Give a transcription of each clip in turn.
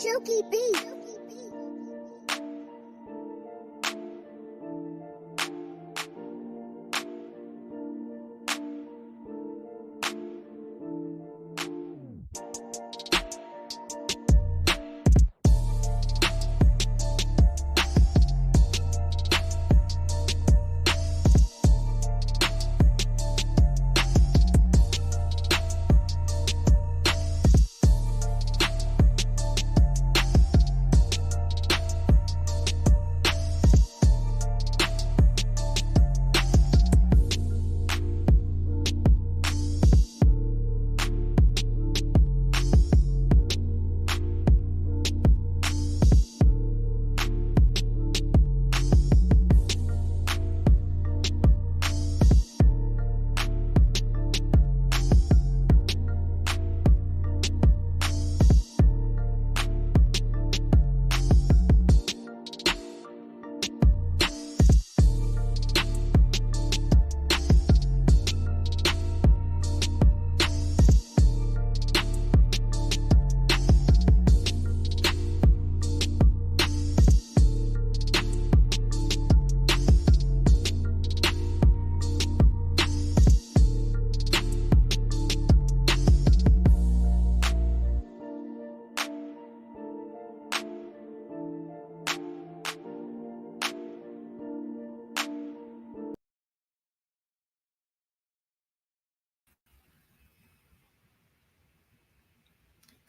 Silky beat.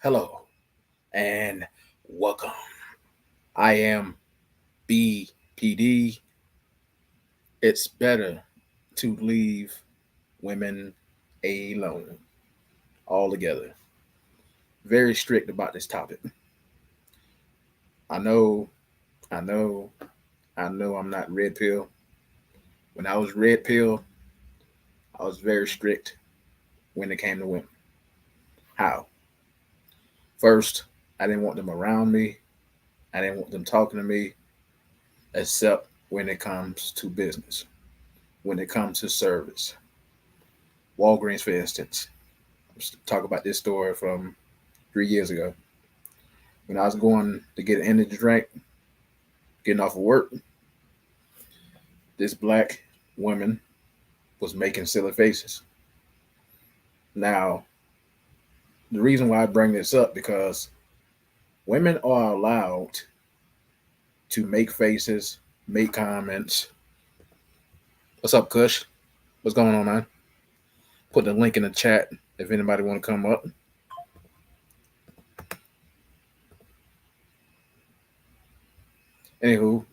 Hello and welcome. I am BPD. It's better to leave women alone altogether. Very strict about this topic. I know, I know, I know I'm not red pill. When I was red pill, I was very strict when it came to women. How? First, I didn't want them around me. I didn't want them talking to me, except when it comes to business, when it comes to service. Walgreens, for instance. Let's talk about this story from 3 years ago. When I was going to get an energy drink, getting off of work, this black woman was making silly faces. Now, the reason why I bring this up because women are allowed to make faces, make comments. What's up, Kush? What's going on, man? Put the link in the chat if anybody want to come up. Anywho,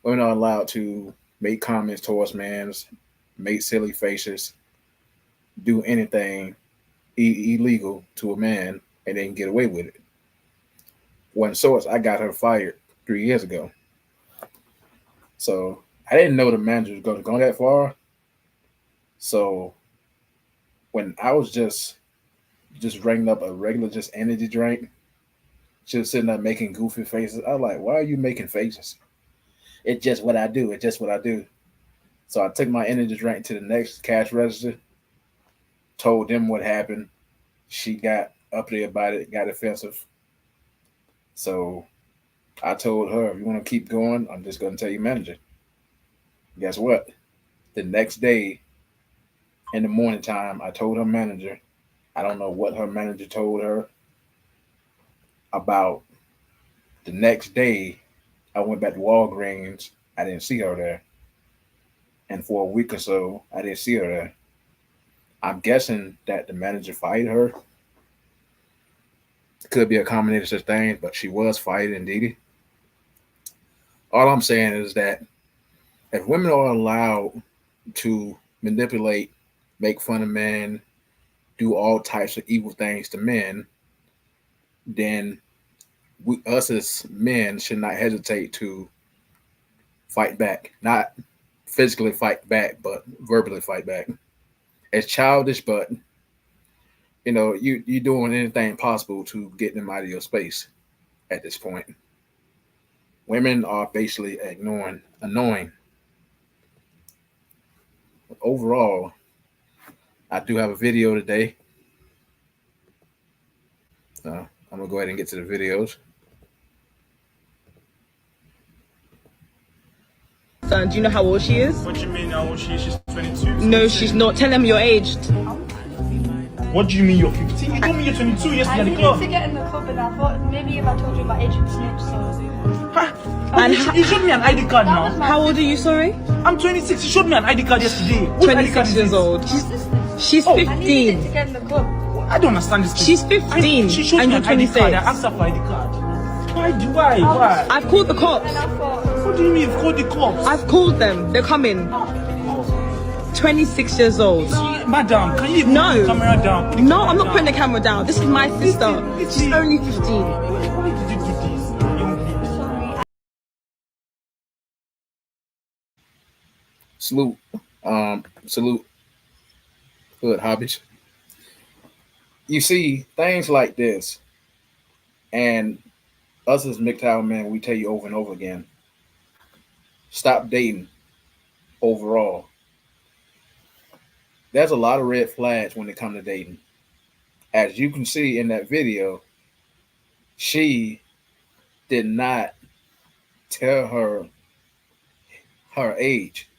women are allowed to make comments towards men, make silly faces, do anything illegal to a man, and they can get away with it. One source, I got her fired 3 years ago. So I didn't know the manager was going to go that far. So when I was just ringing up a regular just energy drink, she was sitting there making goofy faces. I was like, why are you making faces? It's just what I do. It's just what I do. So I took my energy drink to the next cash register, told them what happened. She got up there about it, got offensive. So I told her, if you want to keep going, I'm just going to tell your manager. Guess what? The next day, in the morning time, I told her manager. I don't know what her manager told her about. The next day, I went back to Walgreens. I didn't see her there. And for a week or so, I didn't see her there. I'm guessing that the manager fired her. Could be a combination of things, but she was fired indeed. All I'm saying is that if women are allowed to manipulate, make fun of men, do all types of evil things to men, then us as men should not hesitate to fight back. Not physically fight back, but verbally fight back. It's childish, but you're doing anything possible to get them out of your space at this point. Women are basically ignoring, annoying. Overall, I do have a video today. I'm gonna go ahead and get to the videos. Son, do you know how old she is? What do you mean how old she is? She's 22. No, she's not. Tell them you're aged. What do you mean you're 15? You told me you're 22 I yesterday at the needed club. to get in the club and I thought maybe if I told you my age you'd snitch, so... Huh? And You showed me an ID card now. How old are you, sorry? I'm 26. You showed me an ID card yesterday. What ID card 26 is years this? old. She's Oh. I needed 15. it to get in the club. I don't understand this thing. She's 15 She showed and me you're an ID 26. card. I asked her for ID card. Why? I've called the cops. And I thought... What do you mean you've called the cops? I've called them. They're coming. 26 years old. Madam, can you even No. put the camera down? Put the No, camera I'm not down. putting the camera down. This is my sister. She's only 15. Why did you do this, young lady? Sorry, Salute, hood hobbies. You see things like this, and us as MGTOW men, we tell you over and over again, stop dating overall. There's a lot of red flags when it comes to dating. As you can see in that video, she did not tell her age.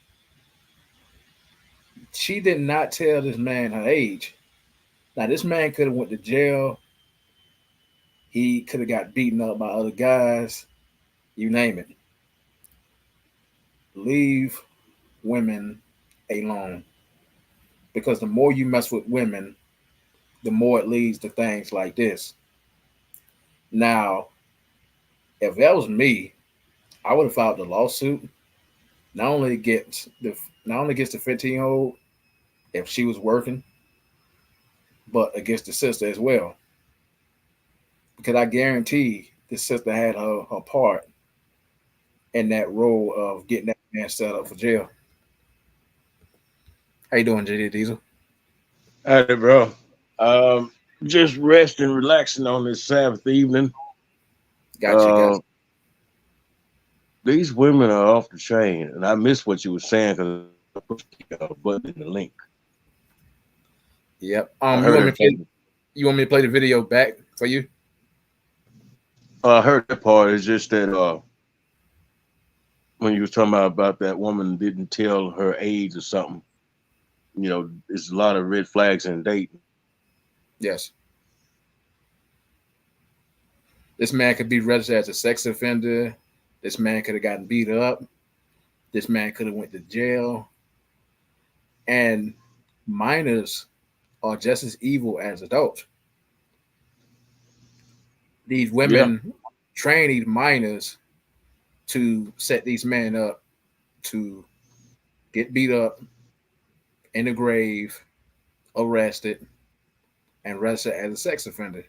She did not tell this man her age. Now this man could have went to jail. He could have got beaten up by other guys. You name it. Leave women alone. Because the more you mess with women, the more it leads to things like this. Now, if that was me, I would have filed the lawsuit. Not only against the 15-year-old if she was working, but against the sister as well. Because I guarantee the sister had her part in that role of getting that man set up for jail. How you doing, JD Diesel? Hey, bro. Just resting, relaxing on this Sabbath evening. Gotcha, guys. These women are off the chain, and I missed what you were saying because I put the button in the link. Yep. I You heard want me to play the video back for you? I heard that part. It's just that when you were talking about that woman didn't tell her age or something, there's a lot of red flags in dating. Yes. This man could be registered as a sex offender. This man could have gotten beat up. This man could have went to jail. And minors are just as evil as adults. These women train these minors to set these men up to get beat up in the grave, arrested, and registered as a sex offender.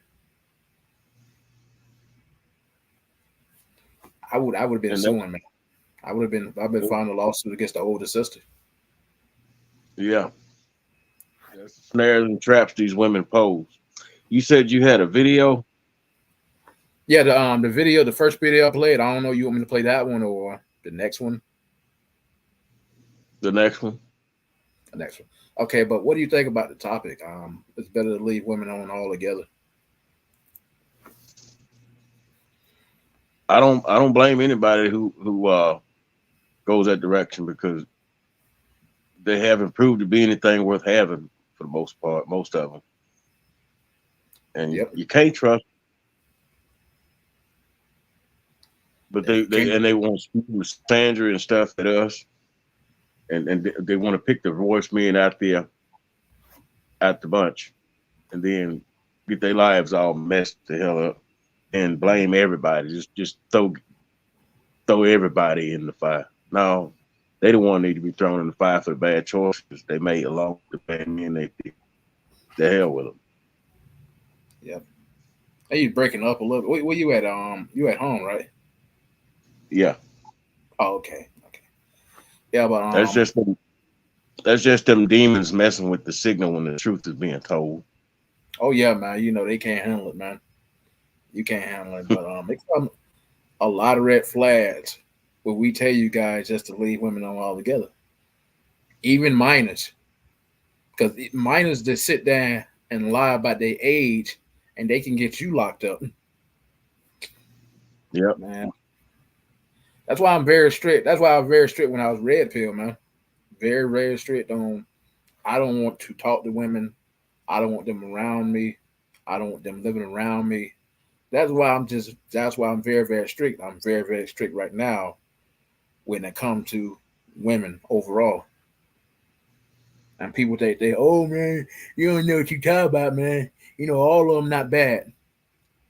I would have been suing, man. I've been filing a lawsuit against the older sister. Yeah. That's the snares and traps these women pose. You said you had a video? Yeah, the video, the first video I played, I don't know, you want me to play that one or the next one? The next one? The next one. Okay, but what do you think about the topic? It's better to leave women alone altogether. I don't blame anybody who goes that direction because they haven't proved to be anything worth having for the most part, most of them. And you can't trust. But they want to speak with Sandra and stuff at us, and they want to pick the voice men out there, out the bunch, and then get their lives all messed the hell up, and blame everybody. Just throw everybody in the fire. No, they don't want to need to be thrown in the fire for the bad choices they made along with the bad men they did. The hell with them. Yep. Hey, you breaking up a little bit. Where you at? You at home, right? Yeah. Oh, okay. Yeah, but that's just them demons messing with the signal when the truth is being told. Oh yeah, man. They can't handle it, man. You can't handle it. But it's a lot of red flags where we tell you guys just to leave women alone altogether. Even minors. Because minors just sit there and lie about their age and they can get you locked up. Yep. Man. That's why I'm very strict. That's why I was very strict when I was red pill, man. Very, very strict on. I don't want to talk to women. I don't want them around me. I don't want them living around me. That's why I'm just. That's why I'm very, very strict. I'm very, very strict right now when it comes to women overall. And people think they, oh man, you don't know what you talk about, man. You know, all of them not bad.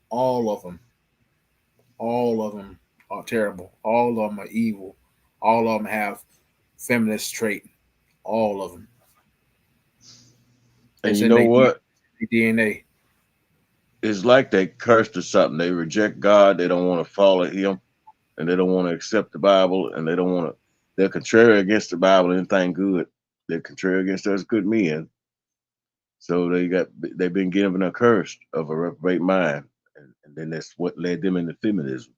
All of them. All of them are terrible. All of them are evil. All of them have feminist trait. All of them. And It's you in know their what? DNA. It's like they cursed or something. They reject God. They don't want to follow Him, and they don't want to accept the Bible, and they don't want to. They're contrary against the Bible. Anything good, they're contrary against us good men. So they've been given a curse of a reprobate mind, and then that's what led them into feminism.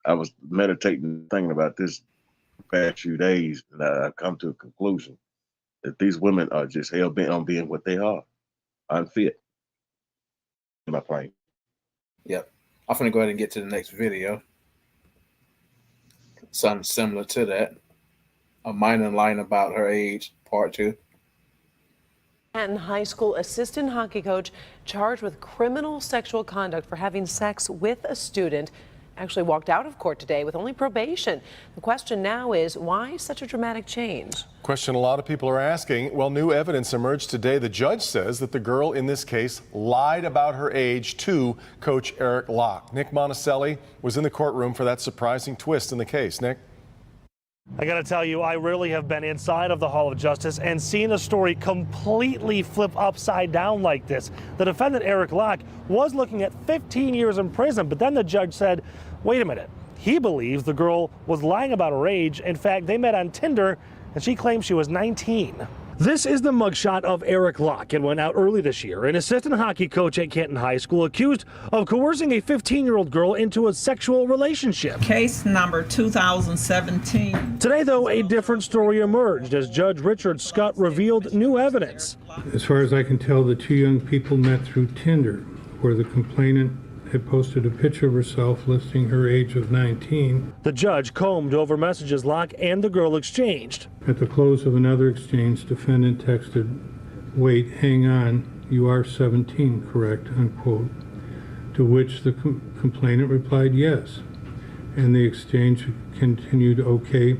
I was meditating, thinking about this the past few days, and I come to a conclusion that these women are just hell bent on being what they are, unfit. My point. Yep. I'm gonna go ahead and get to the next video. Something similar to that. A minor line about her age, part two. Manhattan High School assistant hockey coach charged with criminal sexual conduct for having sex with a student actually walked out of court today with only probation. The question now is, why such a dramatic change? Question a lot of people are asking. Well, new evidence emerged today. The judge says that the girl in this case lied about her age to Coach Eric Locke. Nick Monticelli was in the courtroom for that surprising twist in the case. Nick? I got to tell you, I really have been inside of the Hall of Justice and seen a story completely flip upside down like this. The defendant, Eric Locke, was looking at 15 years in prison, but then the judge said, wait a minute. He believes the girl was lying about her age. In fact, they met on Tinder, and she claims she was 19. This is the mugshot of Eric Locke. It went out early this year. An assistant hockey coach at Canton High School accused of coercing a 15-year-old girl into a sexual relationship. Case number 2017. Today, though, a different story emerged as Judge Richard Scott revealed new evidence. As far as I can tell, the two young people met through Tinder, where the complainant had posted a picture of herself listing her age of 19. The judge combed over messages Locke and the girl exchanged. At the close of another exchange, defendant texted, "Wait, hang on, you are 17, correct?" unquote. To which the complainant replied yes. And the exchange continued, okay,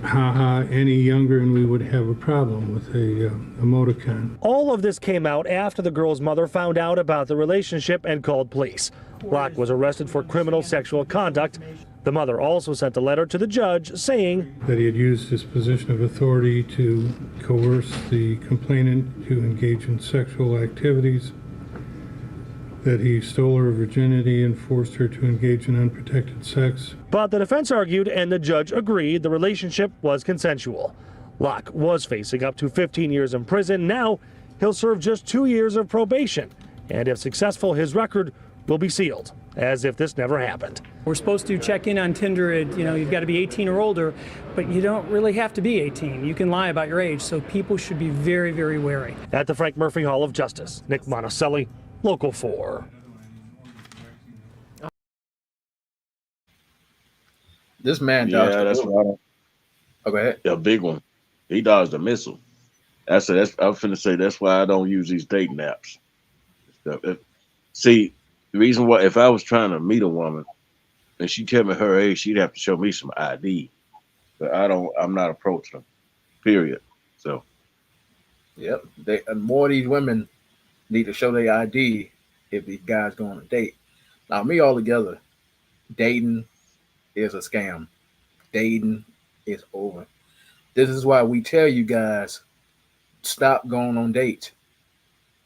haha, any younger and we would have a problem, with a emoticon. All of this came out after the girl's mother found out about the relationship and called police. Locke was arrested for criminal sexual conduct. The mother also sent a letter to the judge saying that he had used his position of authority to coerce the complainant to engage in sexual activities, that he stole her virginity and forced her to engage in unprotected sex. But the defense argued, and the judge agreed, the relationship was consensual. Locke was facing up to 15 years in prison. Now he'll serve just 2 years of probation. And if successful, his record will be sealed, as if this never happened. We're supposed to check in on Tinder at, you've got to be 18 or older, but you don't really have to be 18. You can lie about your age, so people should be very, very wary. At the Frank Murphy Hall of Justice, Nick Monticelli, Local 4. This man Yeah, dodged that's a bullet. right. Oh, go ahead. A big one. He dodged a missile. I'm finna say that's why I don't use these dating apps. See, the reason why, if I was trying to meet a woman and she tell me her age, she'd have to show me some ID. But I'm not approaching them. Period. So. Yep. And more of these women need to show their ID if these guys go on a date. Now, me altogether, dating is a scam. Dating is over. This is why we tell you guys, stop going on dates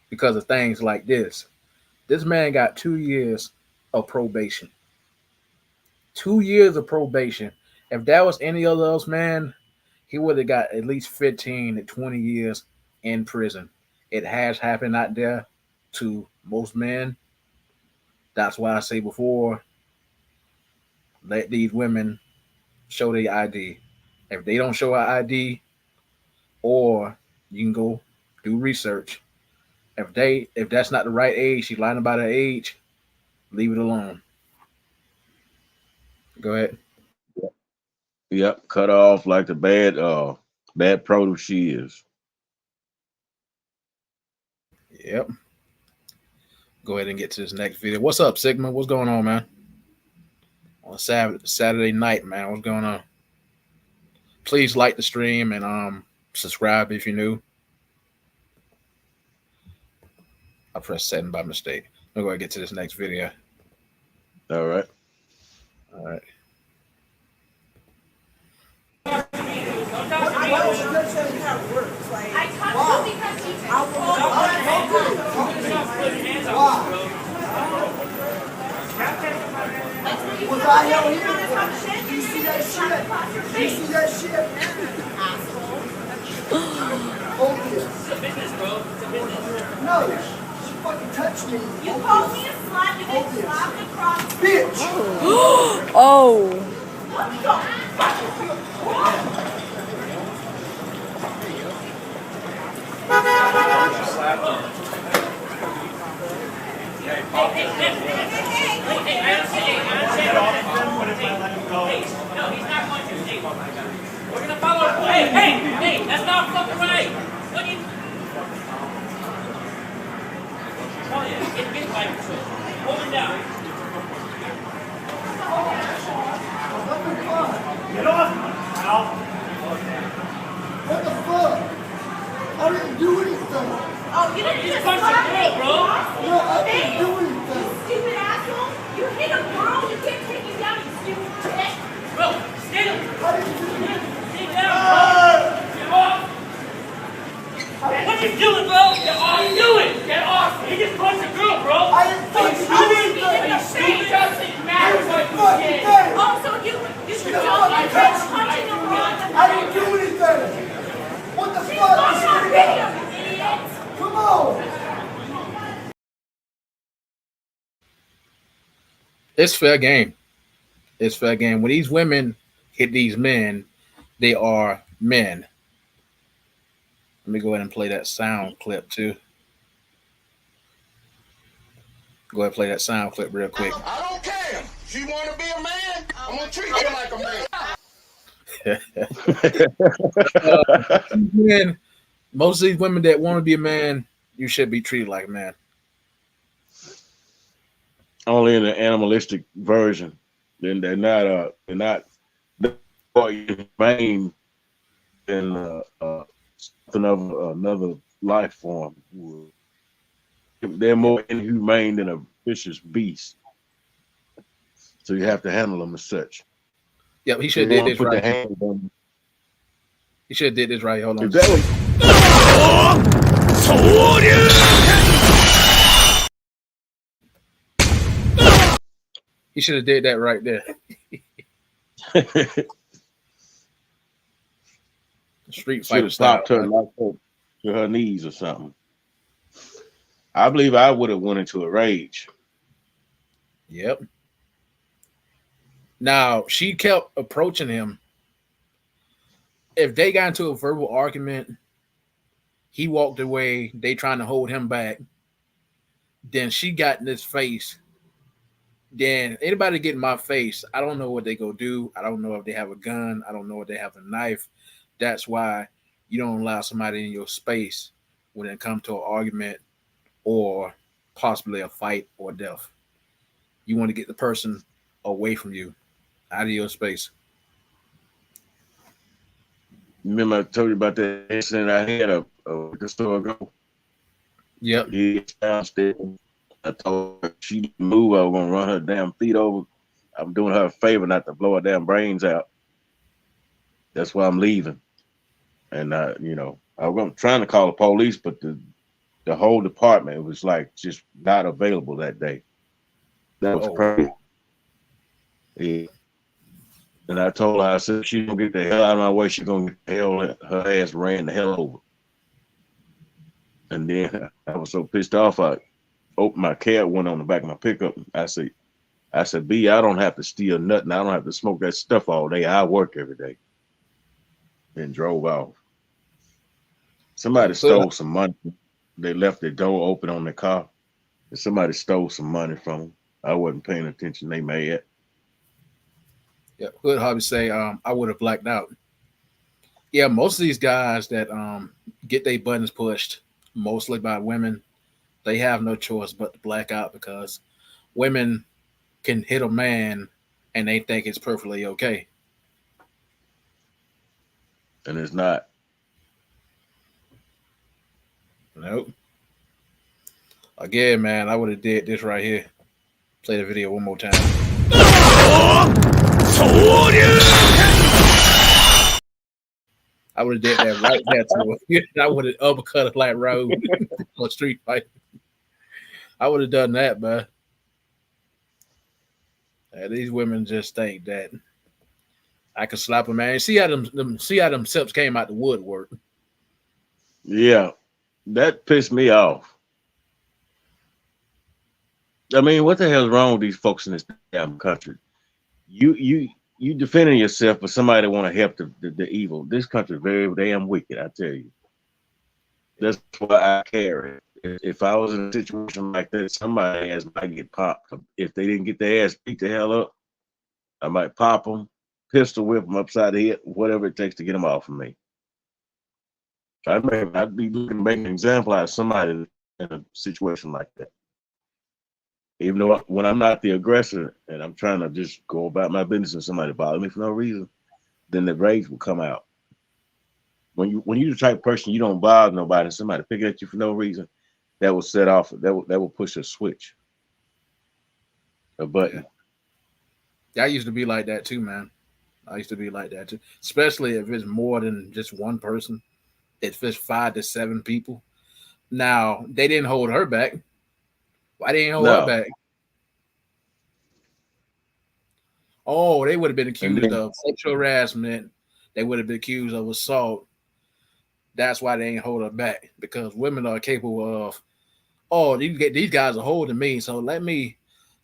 because of things like this. This man got 2 years of probation. 2 years of probation. If that was any other else, man, he would have got at least 15 to 20 years in prison. It has happened out there to most men. That's why I say before, let these women show their ID. If they don't show an ID, or you can go do research. If that's not the right age, she's lying about her age, leave it alone. Go ahead. Yep, cut her off like the bad produce she is. Yep. Go ahead and get to this next video. What's up, Sigma? What's going on, man? On Saturday night, man. What's going on? Please like the stream and subscribe if you're new. I pressed setting by mistake. I'm going to get to this next video. All right. All right. Was I hell here? You see that shit? You see that shit? Hold this. No, she fucking touched me. You called me a slut, you get slapped across. Bitch! Oh. What the We're gonna follow. Hey, that's not fucking right. What do you? Oh yeah, get like hold it down. Get off! What the fuck? I didn't do anything. Oh, you didn't You just punched slap a me, girl, bro. No, I didn't do anything. You stupid asshole. You hit a girl, you can't take you down, you stupid bitch. Bro, stand up. I didn't do anything. Sit down, bro. Get off. What you doing, bro? Get off. Do it. Get off. He just punched a girl, bro. I didn't fucking do anything. In the face. Doesn't matter what you Fucking did. thing. Oh, so you should Get don't off get my bitch face. punching a girl in the I didn't do anything. What the She's fuck? on This that video. video, you idiot. Come on. It's fair game. It's fair game. When these women hit these men, they are men. Let me go ahead and play that sound clip too. Go ahead and play that sound clip real quick. I don't care. If you want to be a man, I'm going to treat you like a man. Men, most of these women that want to be a man, you should be treated like a man. Only in the animalistic version. Then they're not more humane than something of another life form. They're more inhumane than a vicious beast. So you have to handle them as such. Yep, he should have did this Put the right. hand on. He should have did this right. Hold on. If that was He should have did that right there. Street should fighter have style. stopped her, knocked her to her knees or something. I believe I would have went into a rage. Yep. Now she kept approaching him. If they got into a verbal argument, he walked away, they trying to hold him back. Then she got in his face. Then anybody get in my face, I don't know what they go do. I don't know if they have a gun. I don't know if they have a knife. That's why you don't allow somebody in your space when it comes to an argument or possibly a fight or death. You want to get the person away from you, out of your space. Remember I told you about that incident I had a week or so ago? Yep. He downstairs. I told her she didn't move. I was gonna run her damn feet over. I'm doing her a favor not to blow her damn brains out. That's why I'm leaving. And I was trying to call the police, but the whole department was like just not available that day. That was crazy. Yeah. And I told her, I said, she gonna get the hell out of my way. She gonna get the hell, her ass ran the hell over. And then I was so pissed off, I opened my cab, went on the back of my pickup. I said, B, I don't have to steal nothing. I don't have to smoke that stuff all day. I work every day. And drove off. Somebody stole some money. They left their door open on their car. And somebody stole some money from them. I wasn't paying attention. They mad. Yeah, Hood Hobby say, I would have blacked out. Yeah, most of these guys that get their buttons pushed, mostly by women, they have no choice but to black out because women can hit a man and they think it's perfectly okay. And it's not. Nope. Again, man, I would have did this right here. Play the video one more time. I would have did that right there to her. I would have uppercut like road or street fight. I would have done that, man. These women just think that I could slap a man. See how them sips came out the woodwork. Yeah, that pissed me off. I mean, what the hell's wrong with these folks in this damn country? You defending yourself, but somebody want to help the evil. This country is very damn wicked, I tell you. That's why I carry it. If I was in a situation like that, somebody ass might get popped. If they didn't get their ass beat the hell up, I might pop them, pistol whip them upside the head, whatever it takes to get them off of me. I'd be looking to make an example out of somebody in a situation like that. Even though when I'm not the aggressor and I'm trying to just go about my business and somebody bother me for no reason, then the rage will come out. When you're the type of person you don't bother nobody and somebody pick at you for no reason, that will set off, that will push a switch, a button. Yeah. I used to be like that too, man. I used to be like that too, especially if it's more than just one person. If it's 5 to 7 people. Now they didn't hold her back. Why they didn't hold her back? Oh, they would have been accused of sexual harassment. They would have been accused of assault. That's why they ain't hold her back, because women are capable of, oh, these guys are holding me, so let me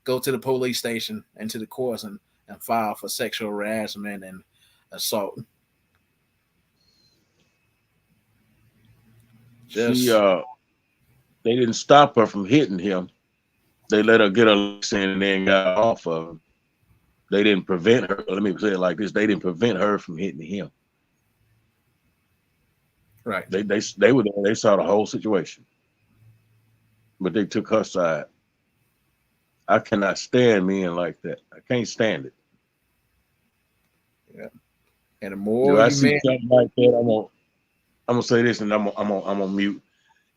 go to the police station and to the courts and file for sexual harassment and assault. They didn't stop her from hitting him. They let her get her licks in and then got off of him. They didn't prevent her. Let me say it like this: they didn't prevent her from hitting him. Right. They were there. They saw the whole situation, but they took her side. I cannot stand men like that. I can't stand it. Yeah. And the more I see something like that, I'm gonna say this, and I'm gonna mute.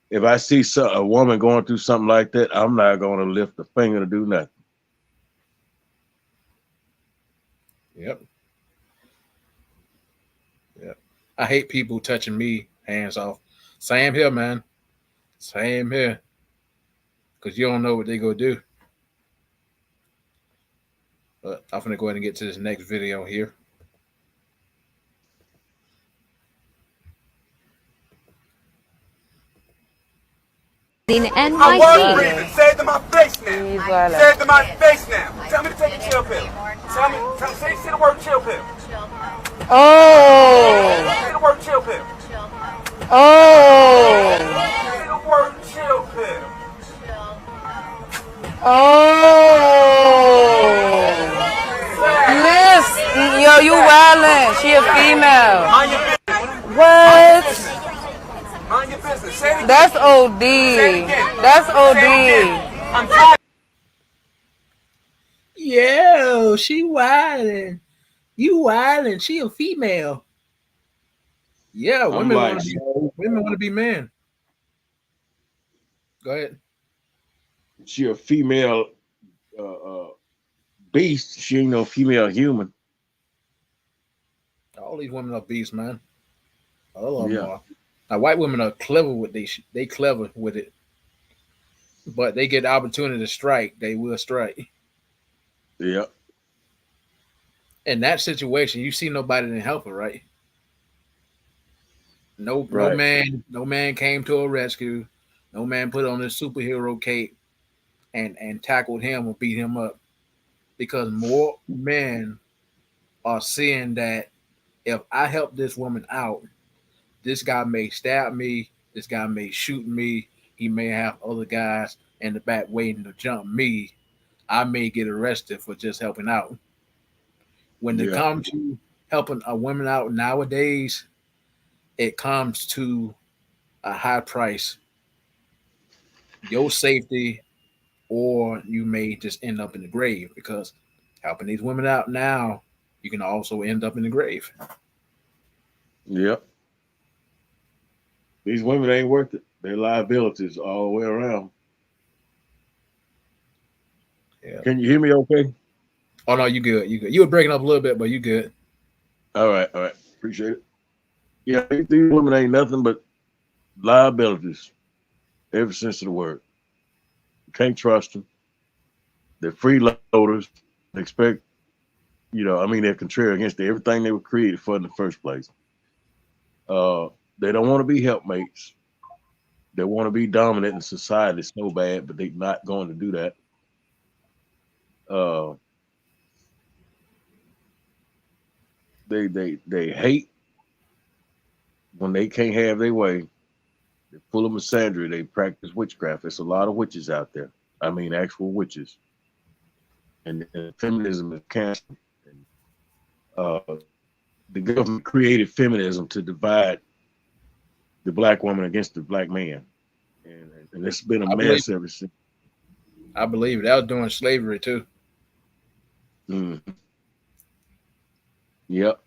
If I see a woman going through something like that, I'm not gonna lift a finger to do nothing. Yep. Yep. I hate people touching me, hands off. Same here, man. Same here. Because you don't know what they gonna do. But I'm gonna go ahead and get to this next video here. In NYC. I was breathing. Say it to my face now. Say it to my face now. Tell me to take a chill pill. Say the word chill pill. Oh. Say the word chill pill. Oh. Say the word chill pill. Oh. Listen, yo, you wildin'. She a female. What? Mind your business. Say it again. That's OD. Say it again. That's OD. Say it again. I'm tired. Yo, she wildin'. You wildin'. She a female. Yeah, women want to be men. Go ahead. She a female beast. She ain't no female human. All these women are beasts, man. All of them are. Now, white women are clever with they clever with it, but they get the opportunity to strike, they will strike. Yeah. In that situation, you see nobody to help her, right? No man came to her rescue. No man put on his superhero cape and tackled him or beat him up, because more men are seeing that if I help this woman out, this guy may stab me. This guy may shoot me. He may have other guys in the back waiting to jump me. I may get arrested for just helping out. When it comes to helping women out nowadays, it comes to a high price. Your safety, or you may just end up in the grave, because helping these women out now, you can also end up in the grave. Yep. These women ain't worth it. They're liabilities all the way around. Yeah. Can you hear me okay? Oh, no, you good. You good. You were breaking up a little bit, but you good. All right. Appreciate it. Yeah, these women ain't nothing but liabilities, every sense of the word. You can't trust them. They're freeloaders. They expect, they're contrary against everything they were created for in the first place. They don't want to be helpmates. They want to be dominant in society so bad, but they're not going to do that. They hate when they can't have their way. They're full of misandry. They practice witchcraft. There's a lot of witches out there. I mean, actual witches. And feminism is canceled. The government created feminism to divide the black woman against the black man. And it's been a mess ever since. I believe that was during slavery too. Mm-hmm. Yep.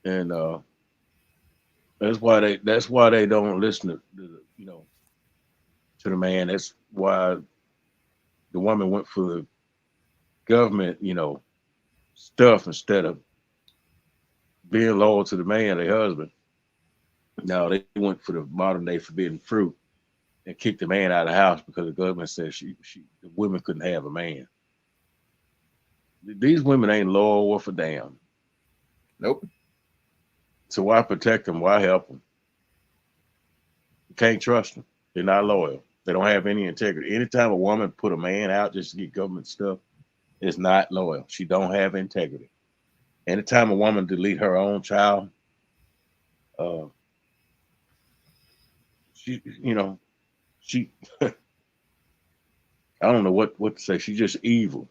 And that's why they don't listen to the man. That's why the woman went for the government, stuff instead of being loyal to the man, their husband. No, they went for the modern day forbidden fruit and kicked the man out of the house because the government said the women couldn't have a man. These women ain't loyal worth a damn. Nope. So why protect them? Why help them? You can't trust them. They're not loyal. They don't have any integrity. Anytime a woman put a man out just to get government stuff, it's not loyal. She don't have integrity. Anytime a woman delete her own child, she I don't know what to say. She's just evil.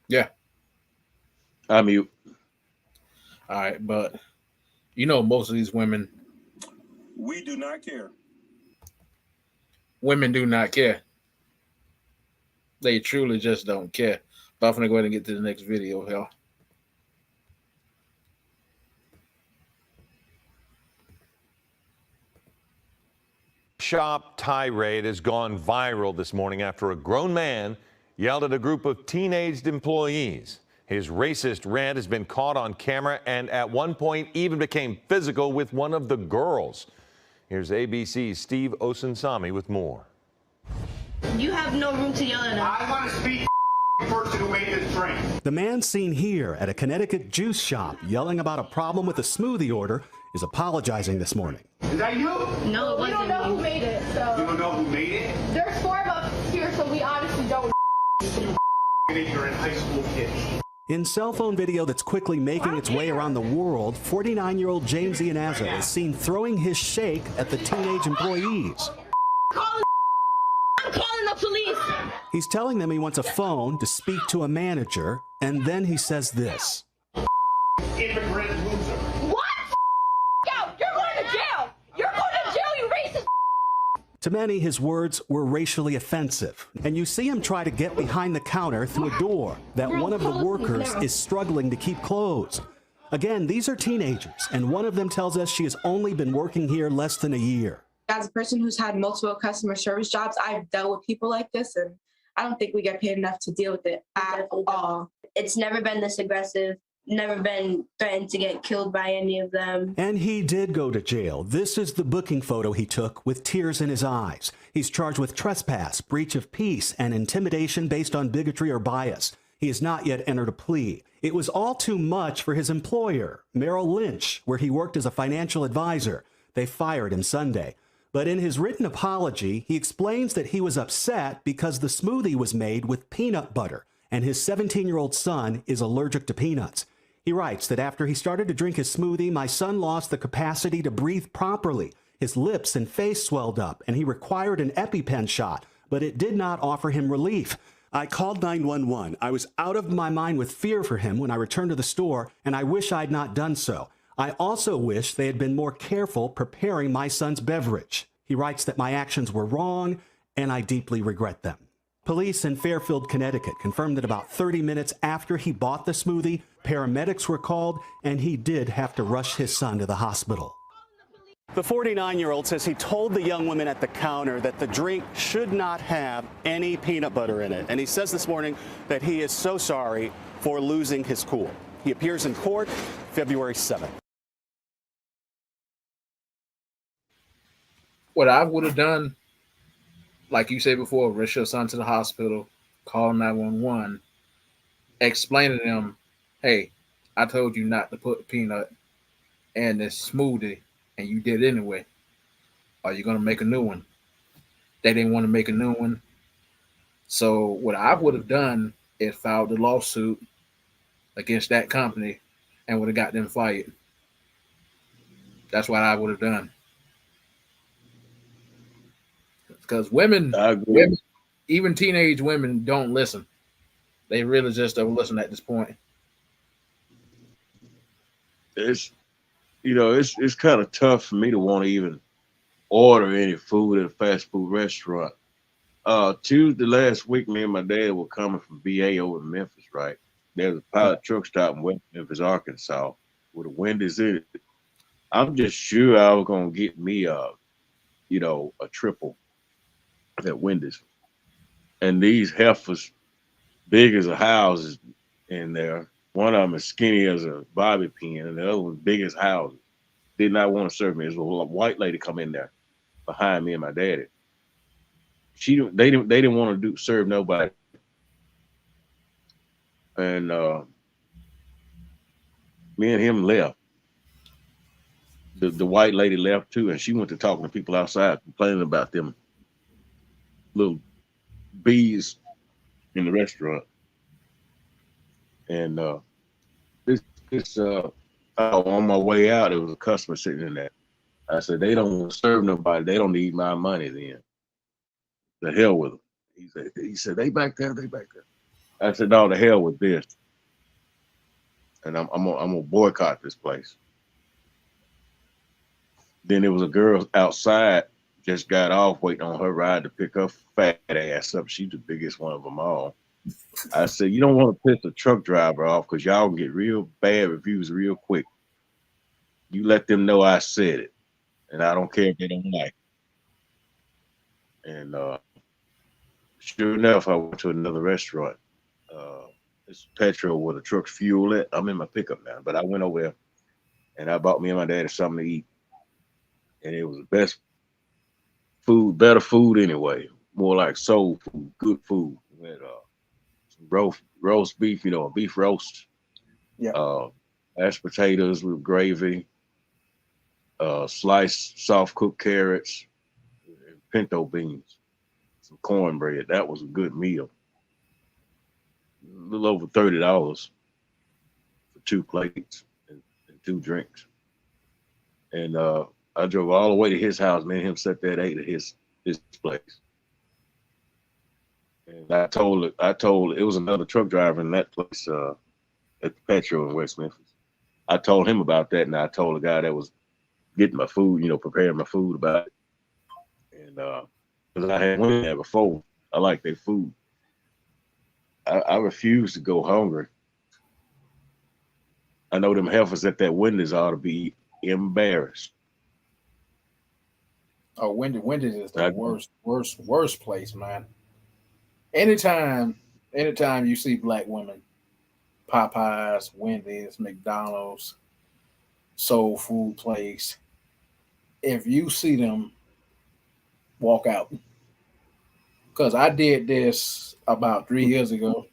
Yeah. I mean, all right, but most of these women, we do not care. Women do not care. They truly just don't care. But I'm gonna go ahead and get to the next video, y'all. Shop tirade has gone viral this morning after a grown man yelled at a group of teenaged employees. His racist rant has been caught on camera and at one point even became physical with one of the girls. Here's ABC's Steve Osunsami with more. You have no room to yell at us. I want to speak to the person who made this drink. The man seen here at a Connecticut juice shop yelling about a problem with a smoothie order is apologizing this morning. Is that you? No, it wasn't. We don't know who made it, so. You don't know who made it? There's 4 of us here, so we honestly don't. You ignorant high school kid. In cell phone video that's quickly making its way around the world, 49-year-old James Ianazza is seen throwing his shake at the teenage employees. I'm calling the police. He's telling them he wants a phone to speak to a manager, and then he says this. Immigrant loser. What? Out. You're going to jail. You're going to jail, you racist. To many, his words were racially offensive, and you see him try to get behind the counter through a door that one of the workers is struggling to keep closed. Again, these are teenagers, and one of them tells us she has only been working here less than a year. As a person who's had multiple customer service jobs, I've dealt with people like this, and I don't think we get paid enough to deal with it at all. It's never been this aggressive. Never been threatened to get killed by any of them. And he did go to jail. This is the booking photo he took with tears in his eyes. He's charged with trespass, breach of peace, and intimidation based on bigotry or bias. He has not yet entered a plea. It was all too much for his employer, Merrill Lynch, where he worked as a financial advisor. They fired him Sunday. But in his written apology, he explains that he was upset because the smoothie was made with peanut butter, and his 17-year-old son is allergic to peanuts. He writes that after he started to drink his smoothie, my son lost the capacity to breathe properly. His lips and face swelled up, and he required an EpiPen shot, but it did not offer him relief. I called 911. I was out of my mind with fear for him when I returned to the store, and I wish I'd not done so. I also wish they had been more careful preparing my son's beverage. He writes that my actions were wrong, and I deeply regret them. Police in Fairfield, Connecticut confirmed that about 30 minutes after he bought the smoothie, paramedics were called, and he did have to rush his son to the hospital. The 49-year-old says he told the young women at the counter that the drink should not have any peanut butter in it. And he says this morning that he is so sorry for losing his cool. He appears in court February 7th. What I would have done, like you said before, rush your son to the hospital, call 911, explain to them, hey, I told you not to put peanut in this smoothie, and you did anyway. Are you going to make a new one? They didn't want to make a new one. So what I would have done is filed a lawsuit against that company and would have got them fired. That's what I would have done. Because women, even teenage women, don't listen. They really just don't listen at this point. It's kind of tough for me to want to even order any food at a fast food restaurant. Tuesday last week, me and my dad were coming from VA over in Memphis, right? There was a pilot truck stop in West Memphis, Arkansas, with a Wendy's in it. I'm just sure I was gonna get me a triple at Wendy's. And these heifers, big as a house, is in there. One of them is skinny as a bobby pin, and the other one's big as houses. Did not want to serve me. There's a white lady come in there behind me and my daddy. They didn't want to serve nobody. And me and him left. The white lady left too, and she went to talking to people outside, complaining about them little bees in the restaurant. And on my way out, there was a customer sitting in there. I said, they don't want to serve nobody. They don't need my money then. The hell with them. He said, they back there. I said, no, the hell with this. And I'm gonna boycott this place. Then there was a girl outside, just got off waiting on her ride to pick her fat ass up. She's the biggest one of them all. I said, you don't want to piss the truck driver off because y'all can get real bad reviews real quick. You let them know I said it, and I don't care if they don't like it. And sure enough, I went to another restaurant. It's petrol where the truck's fuel at. I'm in my pickup now, but I went over there and I bought me and my daddy something to eat. And it was the best food, better food anyway. More like soul food, good food. We had some roast beef, a beef roast. Yeah. Mashed potatoes with gravy, sliced soft cooked carrots, and pinto beans, some cornbread. That was a good meal. A little over $30 for 2 plates and 2 drinks. And I drove all the way to his house. Me and him sat there and ate at his place. And I told it was another truck driver in that place at the Petro in West Memphis. I told him about that, and I told the guy that was getting my food, preparing my food about it. And because I had went there before, I like their food. I refuse to go hungry. I know them heifers at that Wendy's ought to be embarrassed. Oh, Wendy's is the worst place, man. Anytime you see black women, Popeyes, Wendy's, McDonald's, soul food place, if you see them, walk out. Because I did this about 3 years ago.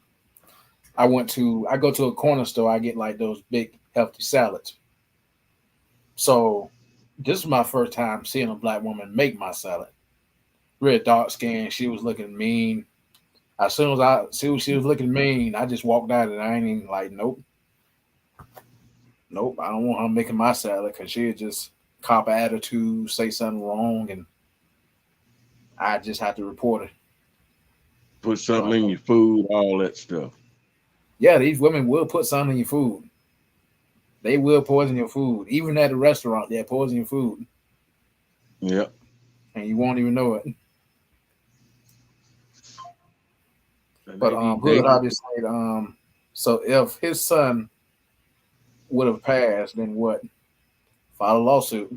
I go to a corner store, I get like those big healthy salads. So this is my first time seeing a black woman make my salad. Real dark skin, she was looking mean. As soon as I see she was looking mean, I just walked out and I ain't even like, nope, I don't want her making my salad because she'd just cop attitude, say something wrong, and I just have to report it. put something in your food, all that stuff. Yeah, these women will put something in your food. They will poison your food. Even at a restaurant, they'll poison your food. Yep. And you won't even know it. But Hood obviously said, so if his son would have passed, then what? File a lawsuit.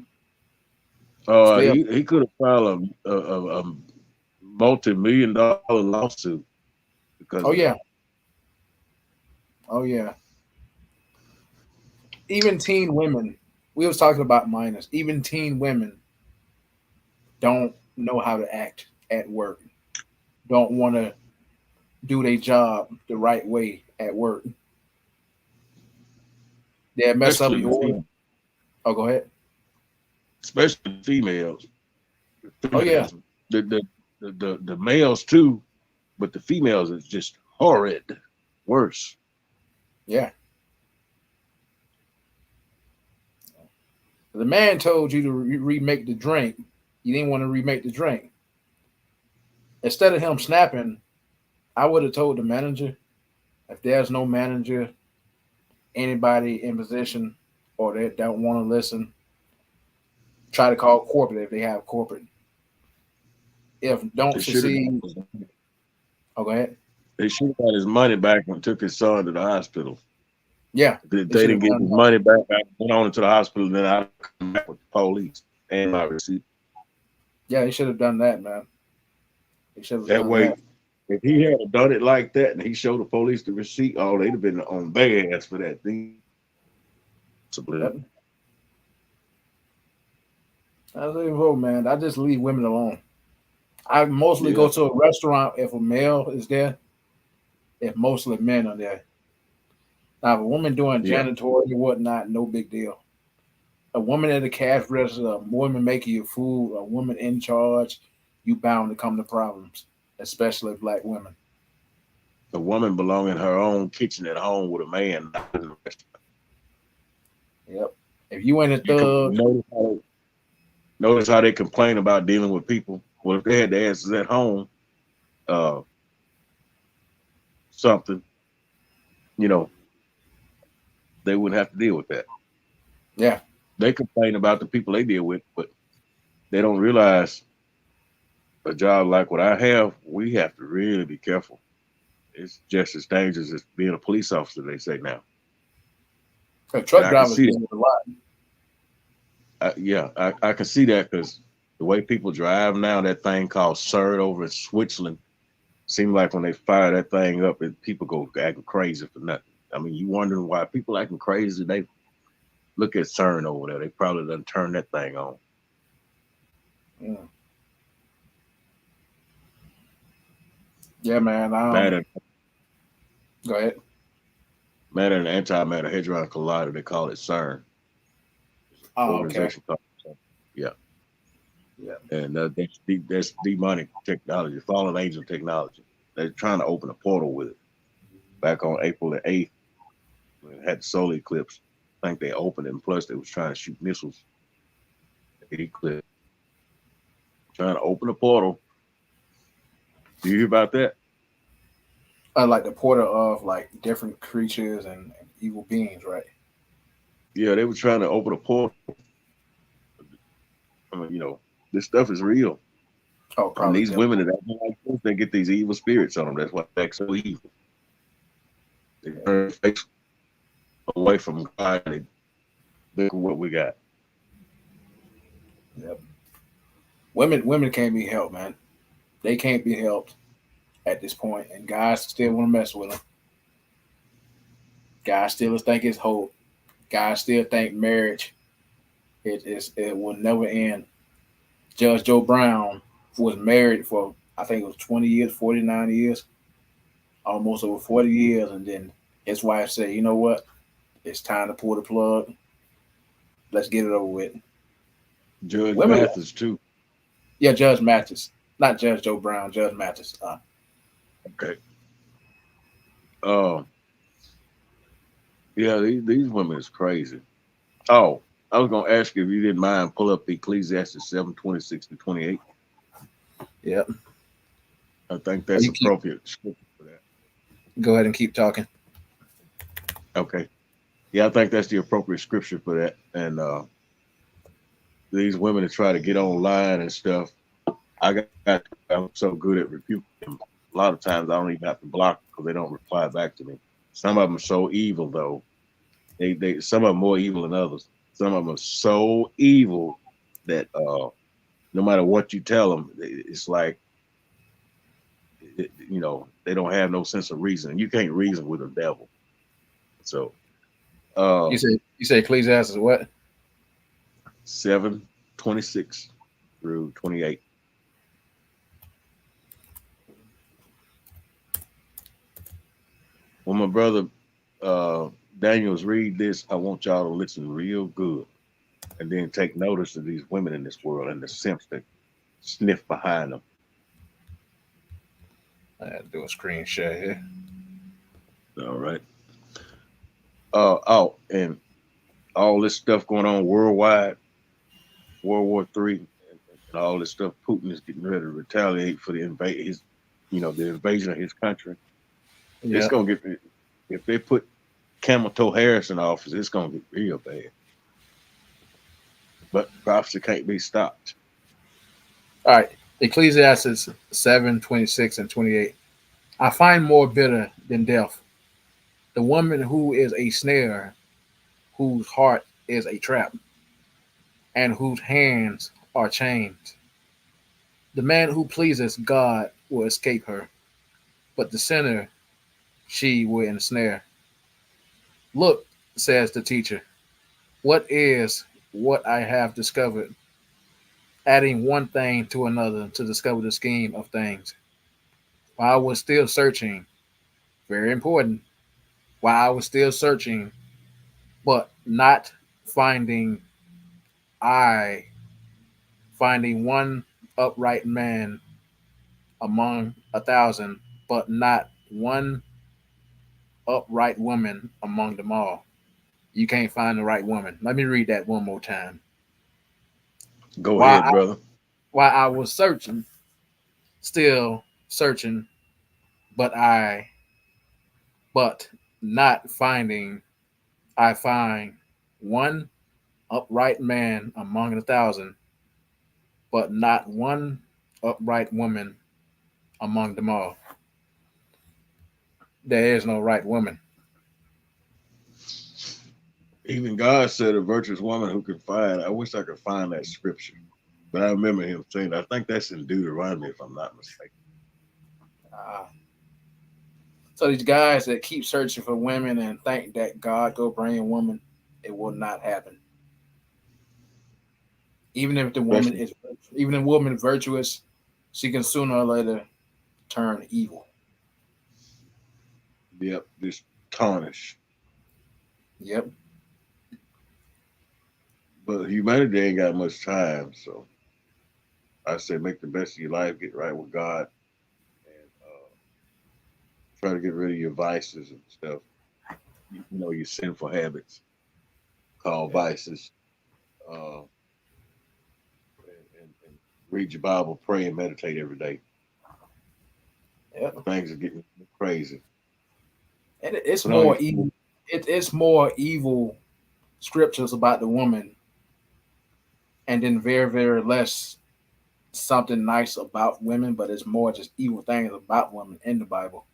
He could have filed a multi-million-dollar lawsuit because of that. Oh yeah. Even teen women, we was talking about minors. Even teen women don't know how to act at work. Don't want to do their job the right way at work. They mess up your order. Oh, go ahead. Especially females. Oh yeah. The males too, but the females is just horrid. Worse. Yeah. The man told you to remake the drink. You didn't want to remake the drink. Instead of him snapping, I would have told the manager, if there's no manager, anybody in position, or they don't want to listen, try to call corporate if they have corporate. If don't succeed, go ahead. They should have got his money back and took his son to the hospital. Yeah. They didn't get his money back. I went on to the hospital, and then I come back with the police and my receipt. Yeah, they should have done that, man. They should have that done way. that. If he had done it like that and he showed the police the receipt, they'd have been on their ass for that thing. Yep. I was like, man, I just leave women alone. I mostly go to a restaurant if a male is there, if mostly men are there. Now, if a woman doing janitorial and whatnot, no big deal. A woman at the cash register, a woman making your food, a woman in charge, you bound to come to problems, especially black women. A woman belong in her own kitchen at home with a man, not in the restaurant. Yep. If you ain't a thug, notice how they complain about dealing with people. Well, if they had the answers at home, something, they wouldn't have to deal with that. Yeah. They complain about the people they deal with, but they don't realize a job like what I have, we have to really be careful. It's just as dangerous as being a police officer, they say now. Truck drivers do it a lot. I can see that because the way people drive now, that thing called CERT over in Switzerland, seems like when they fire that thing up, people go acting crazy for nothing. I mean, you wondering why people acting crazy? They look at CERN over there. They probably done turn that thing on. Yeah, man. Go ahead. Matter and Antimatter Hadron Collider, they call it CERN. Organization called CERN. Yeah. Yeah. And that's demonic technology, fallen angel technology. They're trying to open a portal with it. Back on April the 8th, when it had the solar eclipse, I think they opened it, and plus they was trying to shoot missiles. The eclipse. Trying to open a portal. Do you hear about that? Like the portal of like different creatures and evil beings, right? Yeah, they were trying to open a portal. I mean, this stuff is real. Oh, probably. And these women that act like this, they get these evil spirits on them. That's why they act so evil. They turn their face away from God and look at what we got. Yep. Women can't be helped, man. They can't be helped at this point, and guys still want to mess with them. Guys still think it's hope. Guys still think marriage it will never end. Judge Joe Brown was married for, I think it was 20 years, 49 years, almost over 40 years, and then his wife said, you know what? It's time to pull the plug. Let's get it over with. Judge Mathis, too. Yeah, Judge Mathis. Not Judge Joe Brown, Judge Mathis. Okay. Yeah, these women is crazy. Oh, I was going to ask you if you didn't mind pull up Ecclesiastes 7:26-28. Yep. I think that's appropriate scripture for that. Go ahead and keep talking. Okay. Yeah, I think that's the appropriate scripture for that. And these women that try to get online and stuff, I'm so good at rebuking them. A lot of times I don't even have to block because they don't reply back to me. Some of them are so evil though. They some of them more evil than others. Some of them are so evil that no matter what you tell them, it's like they don't have no sense of reason. You can't reason with a devil. So you say Ecclesiastes what? 7:26 through 28. When my brother Daniels read this, I want y'all to listen real good and then take notice of these women in this world and the simps that sniff behind them. I had to do a screen share here. All right. And all this stuff going on worldwide, World War III, and all this stuff. Putin is getting ready to retaliate for the invasion of his country. Yeah. It's gonna get, if they put Camel Toe Harris in office, it's gonna get real bad. But prophecy can't be stopped. All right. Ecclesiastes 7:26 and 28. I find more bitter than death the woman who is a snare, whose heart is a trap, and whose hands are chains. The man who pleases God will escape her, but the sinner she will ensnare. Look, says the teacher, what I have discovered, adding one thing to another to discover the scheme of things. While I was still searching, very important, while I was still searching, but not finding, I finding one upright man among 1,000, but not one upright woman among them all. You can't find the right woman. Let me read that one more time. Go ahead, brother. While I was searching, still searching, but not finding, I find one upright man among 1,000, but not one upright woman among them all. There is no right woman. Even God said a virtuous woman who can find. I wish I could find that scripture, but I remember him saying, I think that's in Deuteronomy, if I'm not mistaken. So these guys that keep searching for women and think that God go bring a woman, it will not happen. Even if the woman is virtuous, she can sooner or later turn evil. Yep, just tarnish. Yep. But humanity ain't got much time, so I say make the best of your life, get right with God, and try to get rid of your vices and stuff. Your sinful habits called vices. And read your Bible, pray, and meditate every day. Yep. Things are getting crazy. And it's more evil. It's more evil scriptures about the woman, and then very, very less something nice about women, but it's more just evil things about women in the Bible.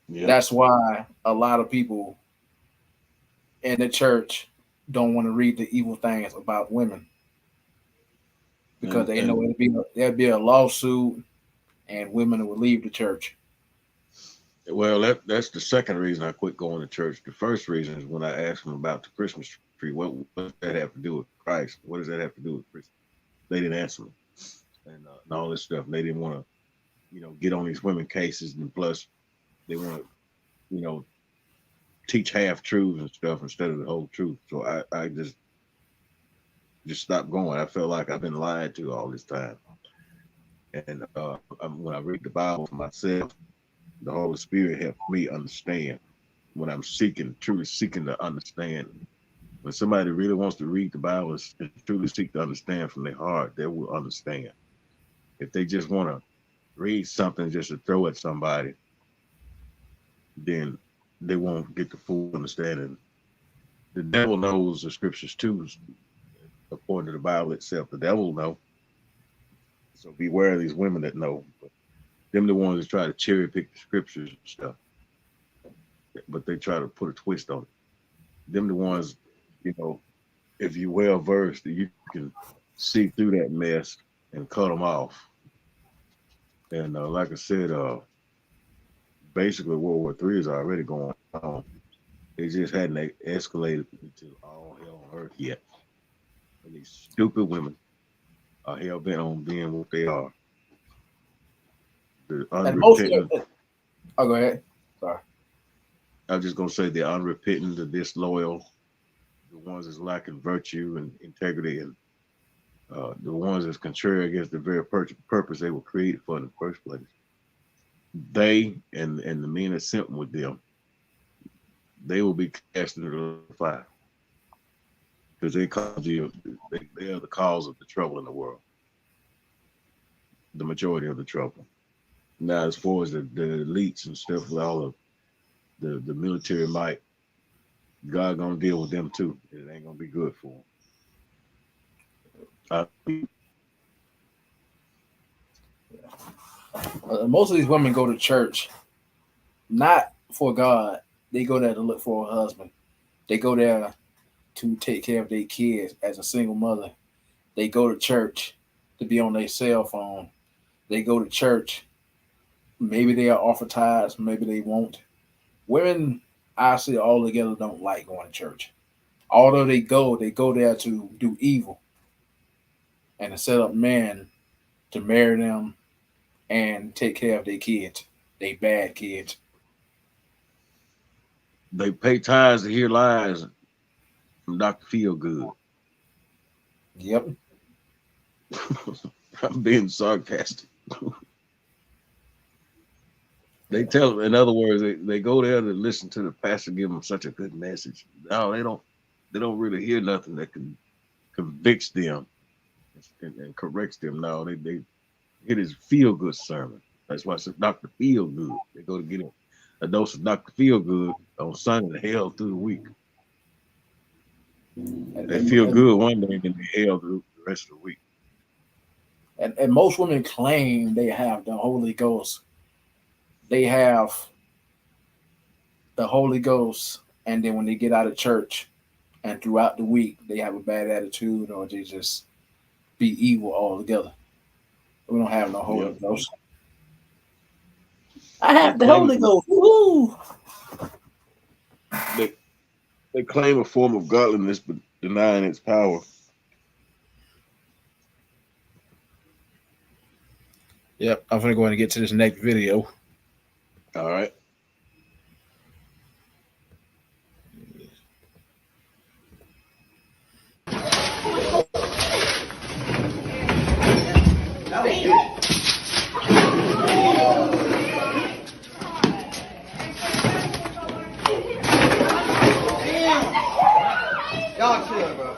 Yep. That's why a lot of people in the church don't want to read the evil things about women, because they know there'd be a lawsuit and women would leave the church. Well, that's the second reason I quit going to church. The first reason is when I asked them about the Christmas tree. What does that have to do with Christ? What does that have to do with Christmas? They didn't answer me, and all this stuff. They didn't want to, get on these women cases, and plus, they want to, teach half truths and stuff instead of the whole truth. So I just stopped going. I felt like I've been lied to all this time, and when I read the Bible for myself, the Holy Spirit helps me understand when I'm truly seeking to understand. When somebody really wants to read the Bible and truly seek to understand from their heart, they will understand. If they just want to read something just to throw at somebody, then they won't get the full understanding. The devil knows the scriptures too, according to the Bible itself. The devil know. So beware of these women that know. But them the ones that try to cherry pick the scriptures and stuff. But they try to put a twist on it. Them the ones, if you're well versed, you can see through that mess and cut them off. And like I said, basically World War III is already going on. It just hadn't escalated into all hell on earth yet. And these stupid women are hell bent on being what they are. The unrepentant. Oh, go ahead. Sorry. I was just gonna say the unrepentant, the disloyal, the ones that's lacking virtue and integrity, and the ones that's contrary against the very purpose they were created for in the first place. They and the men that sent with them, they will be cast into the fire because they are the cause of the trouble in the world. The majority of the trouble. Now, as far as the elites and stuff with all of the military might, God gonna deal with them too. It ain't gonna be good for them. Most of these women go to church not for God. They go there to look for a husband. They go there to take care of their kids as a single mother. They go to church to be on their cell phone. They go to church. Maybe they are offered tithes, maybe they won't. Women, I see all together, don't like going to church. Although they go there to do evil and to set up men to marry them and take care of their kids, they bad kids. They pay tithes to hear lies from Dr. Feelgood. Yep. I'm being sarcastic. They tell, in other words, they go there to listen to the pastor give them such a good message. No, they don't really hear nothing that convicts them and corrects them. No, they hear this feel good sermon. That's why I said Dr. Feelgood. They go to get a dose of Dr. Feelgood on Sunday and hell through the week. They feel good one day and then they hell through the rest of the week. And most women claim they have the Holy Ghost. They have the Holy Ghost, and then when they get out of church and throughout the week, they have a bad attitude or they just be evil altogether. We don't have no Holy Ghost. I have the Holy Ghost. Woo! They claim a form of godliness, but denying its power. Yep, I'm going to go ahead and get to this next video. All right. Y'all chill, bro.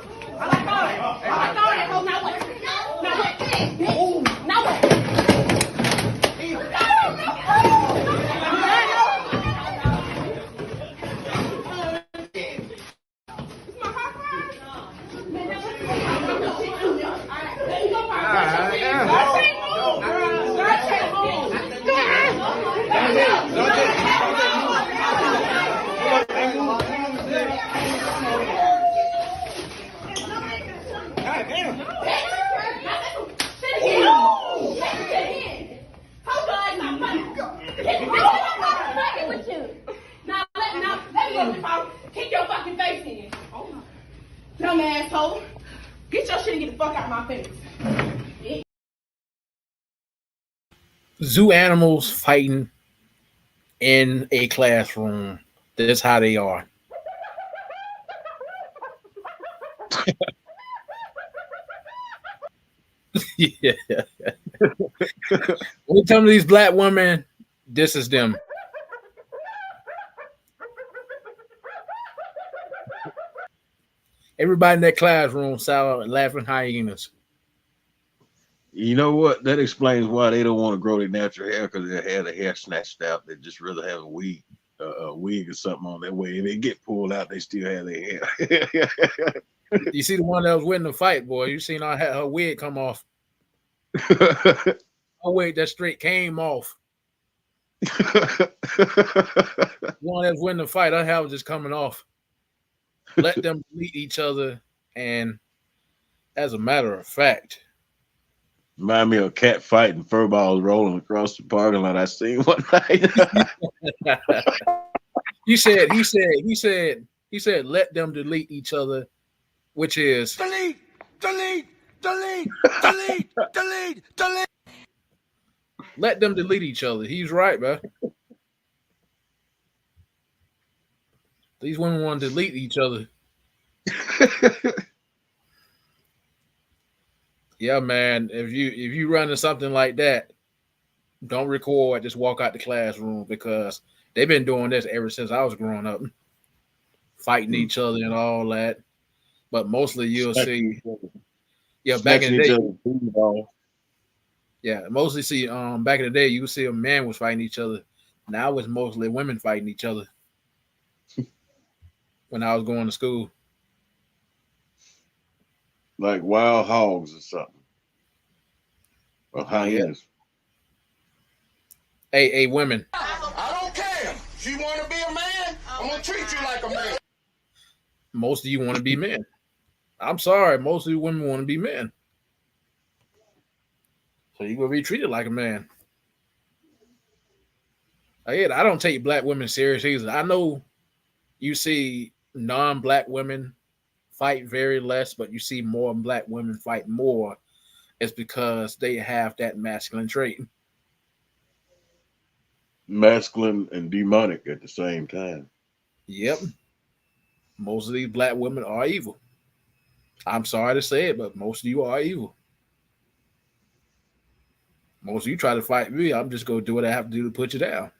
Kick your fucking face in. Dumb asshole. Get your shit and get the fuck out of my face. Zoo animals fighting in a classroom. That's how they are. Yeah. When we come to these black women, this is them. Everybody in that classroom saw laughing hyenas. You know what? That explains why they don't want to grow their natural hair, because they have the hair snatched out. They just rather have a wig or something on that way. If they get pulled out, they still have their hair. You see the one that was winning the fight, boy. You seen her wig come off. Her wig that straight came off. One that was winning the fight, her hair was just coming off. Let them delete each other, and as a matter of fact, remind me of a cat fight and fur balls rolling across the parking lot I seen one night. he said, let them delete each other, which is delete. Let them delete each other. He's right, man. These women want to delete each other. Yeah, man. If you run into something like that, don't record. Just walk out the classroom, because they've been doing this ever since I was growing up, fighting each other and all that. But mostly you'll see, back in the day. Yeah, mostly see back in the day you would see a man was fighting each other. Now it's mostly women fighting each other. When I was going to school. Like wild hogs or something. Or hyenas. Hey, women. I don't care. If you want to be a man, I'm going to treat you like a man. Most of you want to be men. I'm sorry. Most of you women want to be men. So you're going to be treated like a man. Again, I don't take black women serious either. I know you see non-black women fight very less, but you see more black women fight more. It's because they have that masculine trait. Masculine and demonic at the same time. Yep. Most of these black women are evil. I'm sorry to say it, but most of you are evil. Most of you try to fight me, I'm just going to do what I have to do to put you down.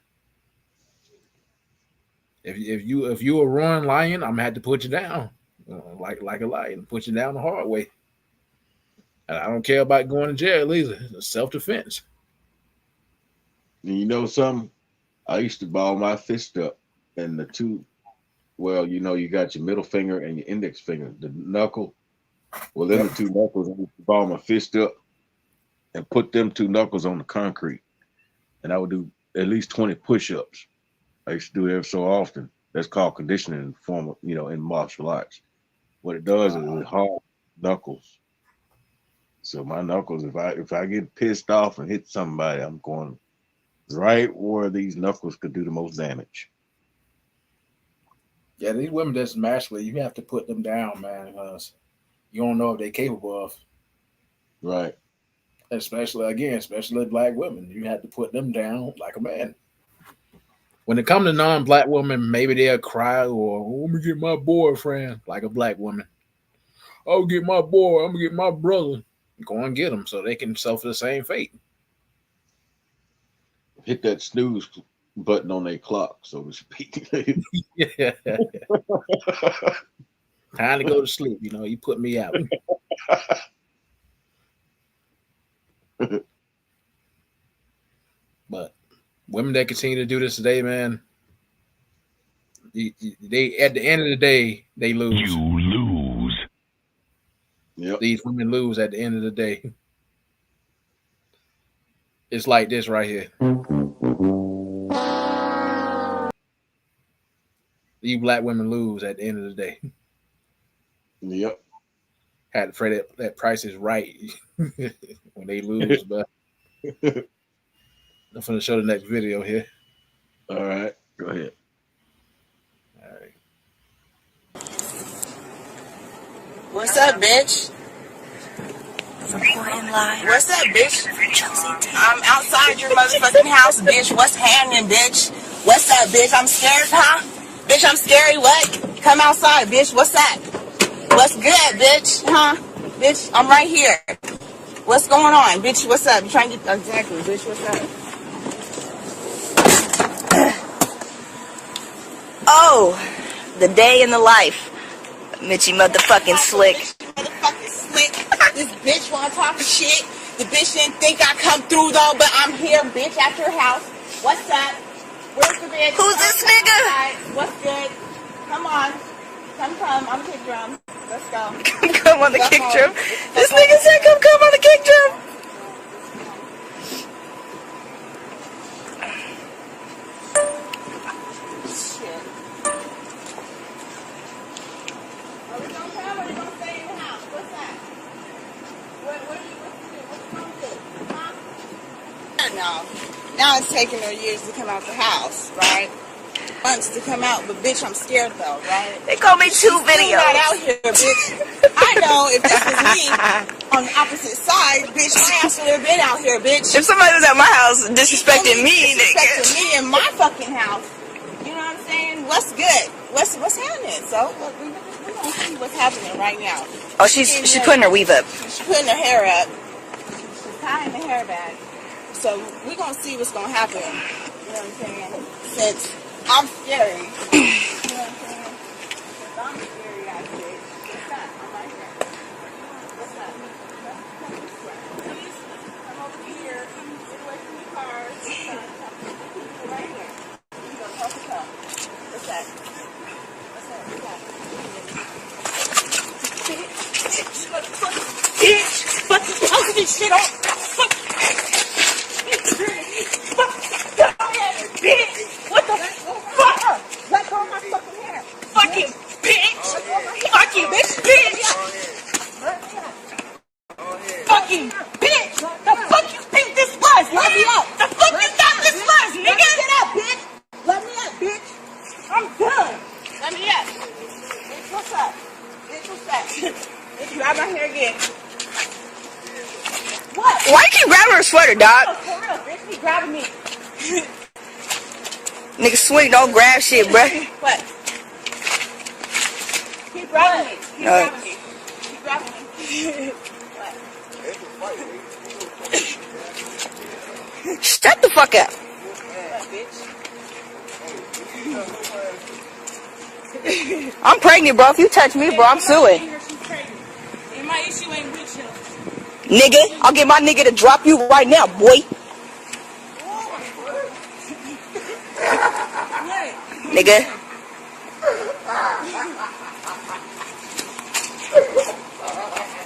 If you a roaring lion, I'm gonna have to put you down, like a lion, put you down the hard way. And I don't care about going to jail either. It's self-defense. And you know something? I used to ball my fist up, and the two, well, you got your middle finger and your index finger, the knuckle. Well, then the two knuckles, I used to ball my fist up and put them two knuckles on the concrete, and I would do at least 20 push-ups. I used to do it every so often. That's called conditioning in the form of, in martial arts. What it does is it hard knuckles. So my knuckles, if I get pissed off and hit somebody, I'm going right where these knuckles could do the most damage. Yeah, these women that's masculine, you have to put them down, man, because you don't know if they're capable of. Right. Especially black women. You have to put them down like a man. When it comes to non-black women, maybe they'll cry or let me get my boyfriend, like a black woman. I'll get my boy, I'm gonna get my brother. Go and get them so they can suffer the same fate. Hit that snooze button on their clock, so to speak. Yeah. Time to go to sleep, you put me out. But women that continue to do this today, man, they at the end of the day, they lose. You lose. Yep. These women lose at the end of the day. It's like this right here. You black women lose at the end of the day. Yep. Had to pray that price is right when they lose, but I'm going to show the next video here. All right, go ahead. All right. What's up, bitch? What's up, bitch? I'm outside your motherfucking house, bitch. What's happening, bitch? What's up, bitch? I'm scared, huh? Bitch, I'm scary. What? Come outside, bitch. What's that? What's good, bitch? Huh? Bitch, I'm right here. What's going on, bitch? What's up? You trying to get exactly, bitch? What's up? Oh, the day in the life. Mitchie motherfucking Slick. Motherfucking Slick. This bitch wanna talk shit. The bitch didn't think I come through though, but I'm here, bitch, at your house. What's up? Where's the bitch? Who's this nigga? What's good? Come on. Come on the kick drum. Let's go. Come on the kick drum. This nigga said come on the kick drum. Shit. Are we gonna come or are we gonna stay in the house? What's that? What you gonna do? Huh? Now it's taking her years to come out the house, right? Months to come out, but bitch, I'm scared though, right? They call me two videos. Not out here, bitch. I know if this was me on the opposite side, bitch, my ass would have been out here, bitch. If somebody was at my house disrespecting me, disrespecting me in my fucking house. You know what I'm saying? What's good? What's happening? So we're gonna see what's happening right now. Oh, she's putting her weave up. She's putting her hair up. She's tying the hair back. So we're gonna see what's gonna happen. You know what I'm saying? Since I'm scary. You know what I'm saying? Since I'm scary out here. What's that? I'm right here. What's that? Please come over here. Get away from the cars. Right here. You go talk to come. What's that? What's that? What's that? Bitch! Fuck this house this shit on! Fuck! Bitch! What the fuck? Let go of my fucking hair! Fucking bitch! Fucking bitch! Fucking bitch! The fuck you think this was? Let me up! The fuck you thought this was, nigga? Let me get up, bitch! Let me up, bitch! I'm done! Let me up! Bitch, what's up? Bitch, what's up? Bitch, grab my hair again. What? Why you keep grabbing her sweater, dog? Oh, for real, bitch, keep grabbing me. Nigga, swing, don't grab shit, bruh. What? Keep grabbing me. Keep No. grabbing me. Keep grabbing me. What? Shut the fuck up. What, bitch? I'm pregnant, bro. If you touch me, bro, I'm suing. And my issue ain't with you. Nigga, I'll get my nigga to drop you right now, boy. Nigga.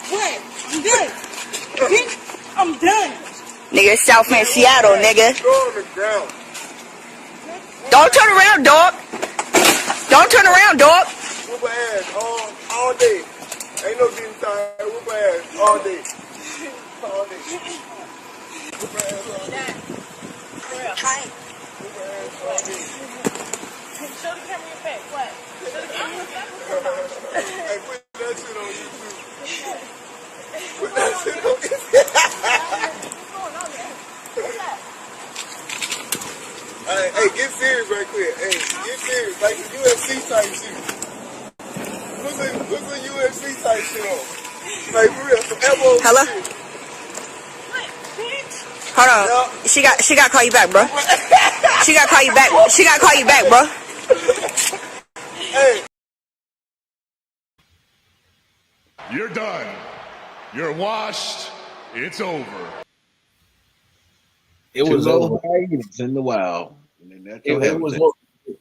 What? I'm done. Bitch, I'm done. Nigga, South End, Seattle, nigga. Don't turn around, dog. Don't turn around, dog. Whoop her ass all day. Ain't no getting tired. Whoop her ass all day. All day. Whoop her ass all day. For real. Whoop her ass all day. Show the camera your face. What? Show the camera your face. Hey, put that shit on YouTube. Put that shit on YouTube. Hey, get serious right quick. Hey, get serious. Like the UFC type shit. What's the UFC type shit on? Like for real, some elbows. Hello? Shit. Hold on. She got to call you back, bro. She got to call you back. She got to call you back, bro. Hey. You're done. You're washed. It's over. It was over. It's in the wild.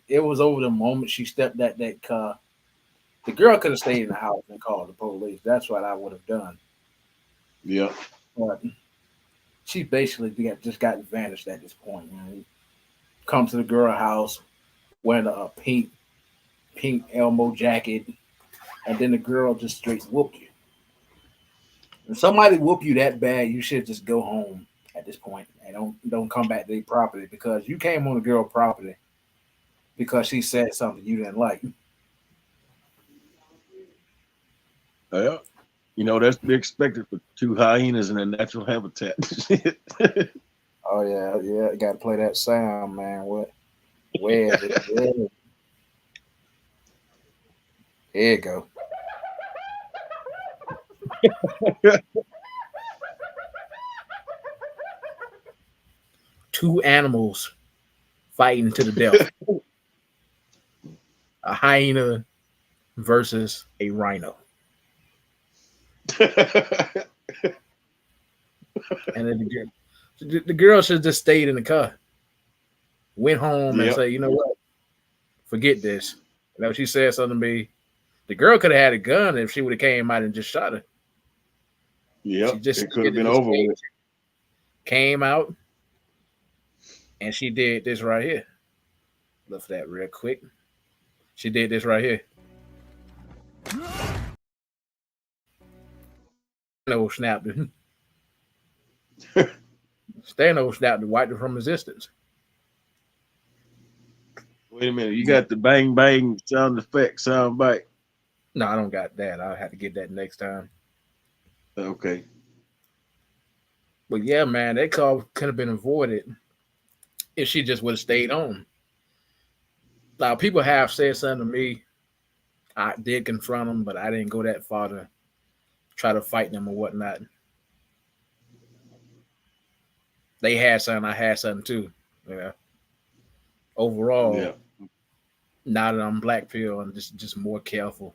It was over the moment she stepped at that car. The girl could have stayed in the house and called the police. That's what I would have done. Yeah. But she basically just got vanished at this point. Man. Come to the girl house wearing a pink Elmo jacket, and then the girl just straight whooped you. If somebody whoop you that bad, you should just go home at this point and don't come back to their property, because you came on the girl property because she said something you didn't like. Yeah. You know, that's to be expected for two hyenas in a natural habitat. Oh yeah, you got to play that sound, man. What? Where is it? Yeah. Here you go. Two animals fighting to the death. A hyena versus a rhino. And then the girl should have just stayed in the car, went home, and Yep. say, you know what, forget this. You know, she said something to me. The girl could have had a gun if she would have came out and just shot her. She Yep. just It could have been over with. came out, and she did this right here. Look for that real quick. She did this right here. Stano snapped it. Stano snapped it, wiped it from existence. Wait a minute. You got the bang bang sound effect sound bite. No, I don't got that. I'll have to get that next time. Okay. But yeah, man, that call could have been avoided if she just would have stayed home. Now, people have said something to me. I did confront them, but I didn't go that far to try to fight them or whatnot. They had something, I had something too. Yeah. Overall, Yeah. now that I'm black pill, I'm just more careful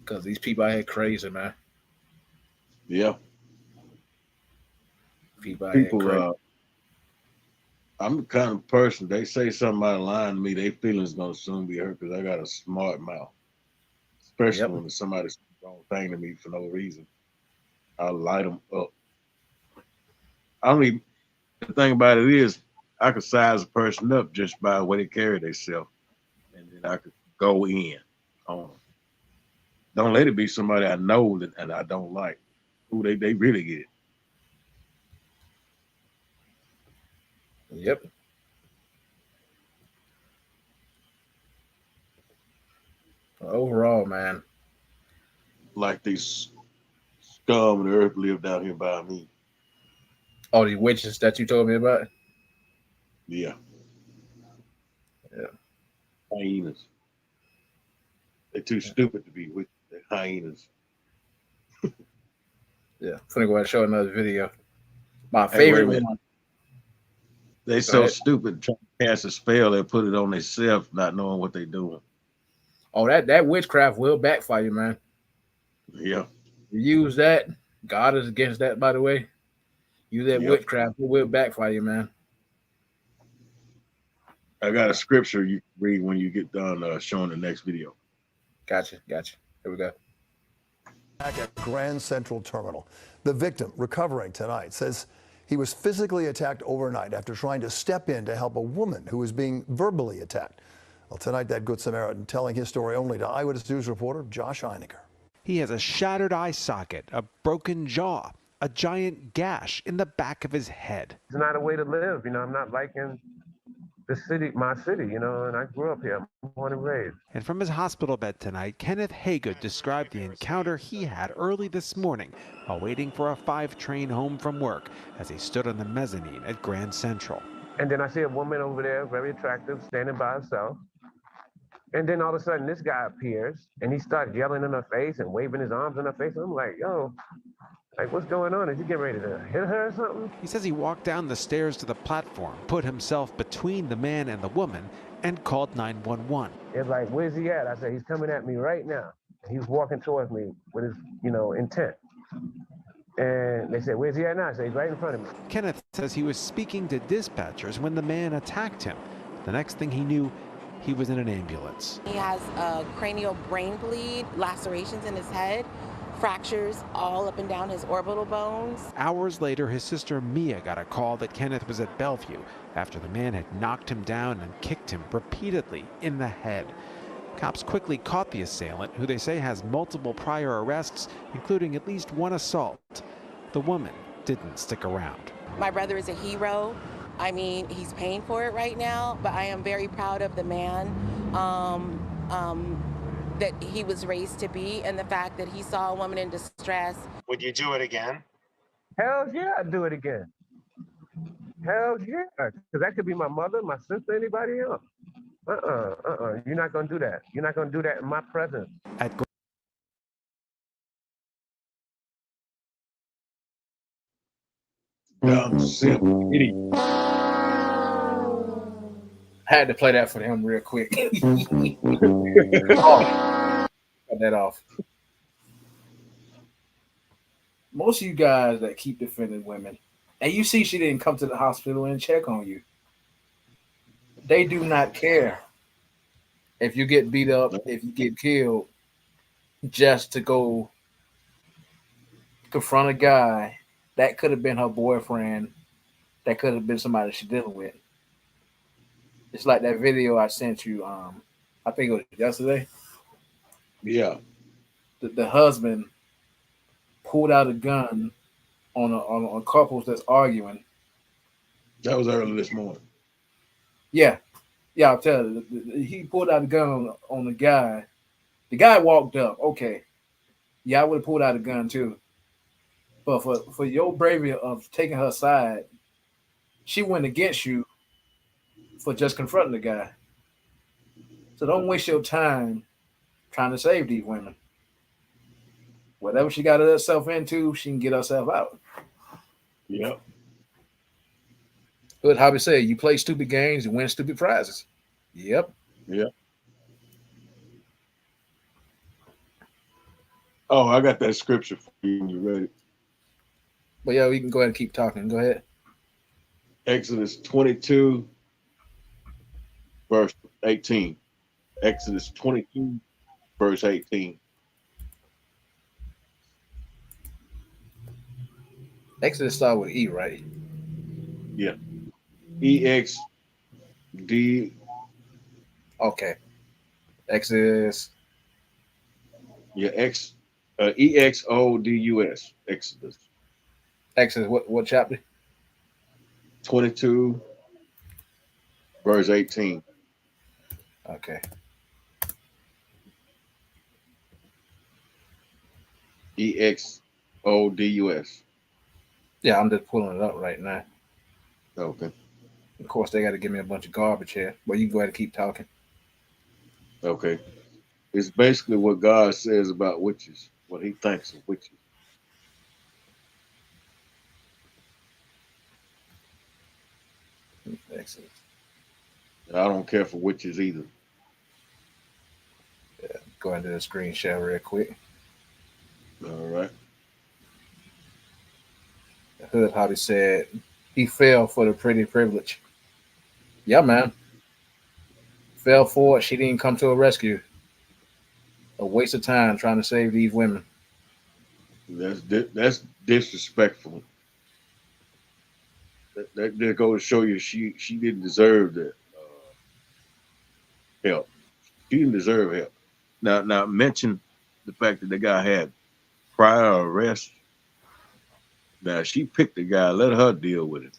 because these people out here crazy, man. Yeah. People out here crazy. I'm the kind of person, they say something out of line to me, their feelings gonna soon be hurt because I got a smart mouth. Especially when somebody says the wrong thing to me for no reason. I'll light them up. The thing about it is, I could size a person up just by the way they carry themselves. And then I could go in on them. Don't let it be somebody I know and I don't like. Ooh, they really get it. Yep. Overall, man. Like these scum of the earth live down here by me. Oh, the witches that you told me about? Yeah. Yeah. Hyenas. They're too stupid to be with the hyenas. Yeah. I'm gonna go ahead and show another video. My favorite one. They so stupid trying to cast a spell, they put it on themselves, not knowing what they're doing. Oh, that witchcraft will backfire you, man. Yeah. You use that. God is against that, by the way. Use that witchcraft, it will backfire you, man. I got a scripture you can read when you get done showing the next video. Gotcha. Here we go. Back at Grand Central Terminal. The victim, recovering tonight, says he was physically attacked overnight after trying to step in to help a woman who was being verbally attacked. Well, tonight, that Good Samaritan telling his story only to Eyewitness News reporter Josh Einiger. He has a shattered eye socket, a broken jaw, a giant gash in the back of his head. It's not a way to live. You know, I'm not liking the city, my city, you know, and I grew up here. I'm born and raised. And from his hospital bed tonight, Kenneth Haygood described the encounter he had early this morning while waiting for a 5 train home from work as he stood on the mezzanine at Grand Central. And then I see a woman over there, very attractive, standing by herself. And then all of a sudden, this guy appears, and he starts yelling in her face and waving his arms in her face. And I'm like, yo, like, what's going on? Is he getting ready to hit her or something? He says he walked down the stairs to the platform, put himself between the man and the woman, and called 911. It's like, where's he at? I said, he's coming at me right now. He's walking towards me with his, intent. And they said, where's he at now? I said, he's right in front of me. Kenneth says he was speaking to dispatchers when the man attacked him. The next thing he knew, he was in an ambulance. He has a cranial brain bleed, lacerations in his head, fractures all up and down his orbital bones. Hours later, his sister Mia got a call that Kenneth was at Bellevue after the man had knocked him down and kicked him repeatedly in the head. Cops quickly caught the assailant, who they say has multiple prior arrests, including at least one assault. The woman didn't stick around. My brother is a hero. I mean, he's paying for it right now, but I am very proud of the man that he was raised to be, and the fact that he saw a woman in distress. Would you do it again? Hell yeah, I'd do it again. Hell yeah, because that could be my mother, my sister, anybody else. You're not gonna do that. You're not gonna do that in my presence. Dumb, simple, idiot. Had to play that for him real quick. Cut that off. most of you guys that keep defending women, and you see she didn't come to the hospital and check on you. They do not care if you get beat up, if you get killed, just to go confront a guy that could have been her boyfriend, that could have been somebody she's dealing with. It's like that video I sent you. I think it was yesterday. Yeah. The husband pulled out a gun on couples that's arguing. That was early this morning. Yeah, I'll tell you. He pulled out a gun on the guy. The guy walked up. Okay, yeah, I would have pulled out a gun too. But for your bravery of taking her side, she went against you for just confronting the guy. So don't waste your time trying to save these women. Whatever she got herself into, she can get herself out. Yep. But how we say, you play stupid games and win stupid prizes. Yep. Yep. Oh, I got that scripture for you when you're ready. But yeah, we can go ahead and keep talking. Go ahead. Exodus 22, verse 18. Exodus 22, verse 18. Exodus start with E, right? Yeah. EXD. Okay. Exodus. Yeah, EXODUS. Exodus. Exodus, what chapter? 22, verse 18. Okay. EXODUS. Yeah, I'm just pulling it up right now. Okay. Of course, they got to give me a bunch of garbage here, but you can go ahead and keep talking. Okay. It's basically what God says about witches, what he thinks of witches. Exodus. I don't care for witches either. Yeah, go into the screen share real quick. All right. The hood hobby said he fell for the pretty privilege. Yeah, man. Fell for it. She didn't come to a rescue. A waste of time trying to save these women. That's disrespectful. That goes to show you she didn't deserve that help. She didn't deserve help. Now mention the fact that the guy had prior arrest. Now she picked the guy. Let her deal with it.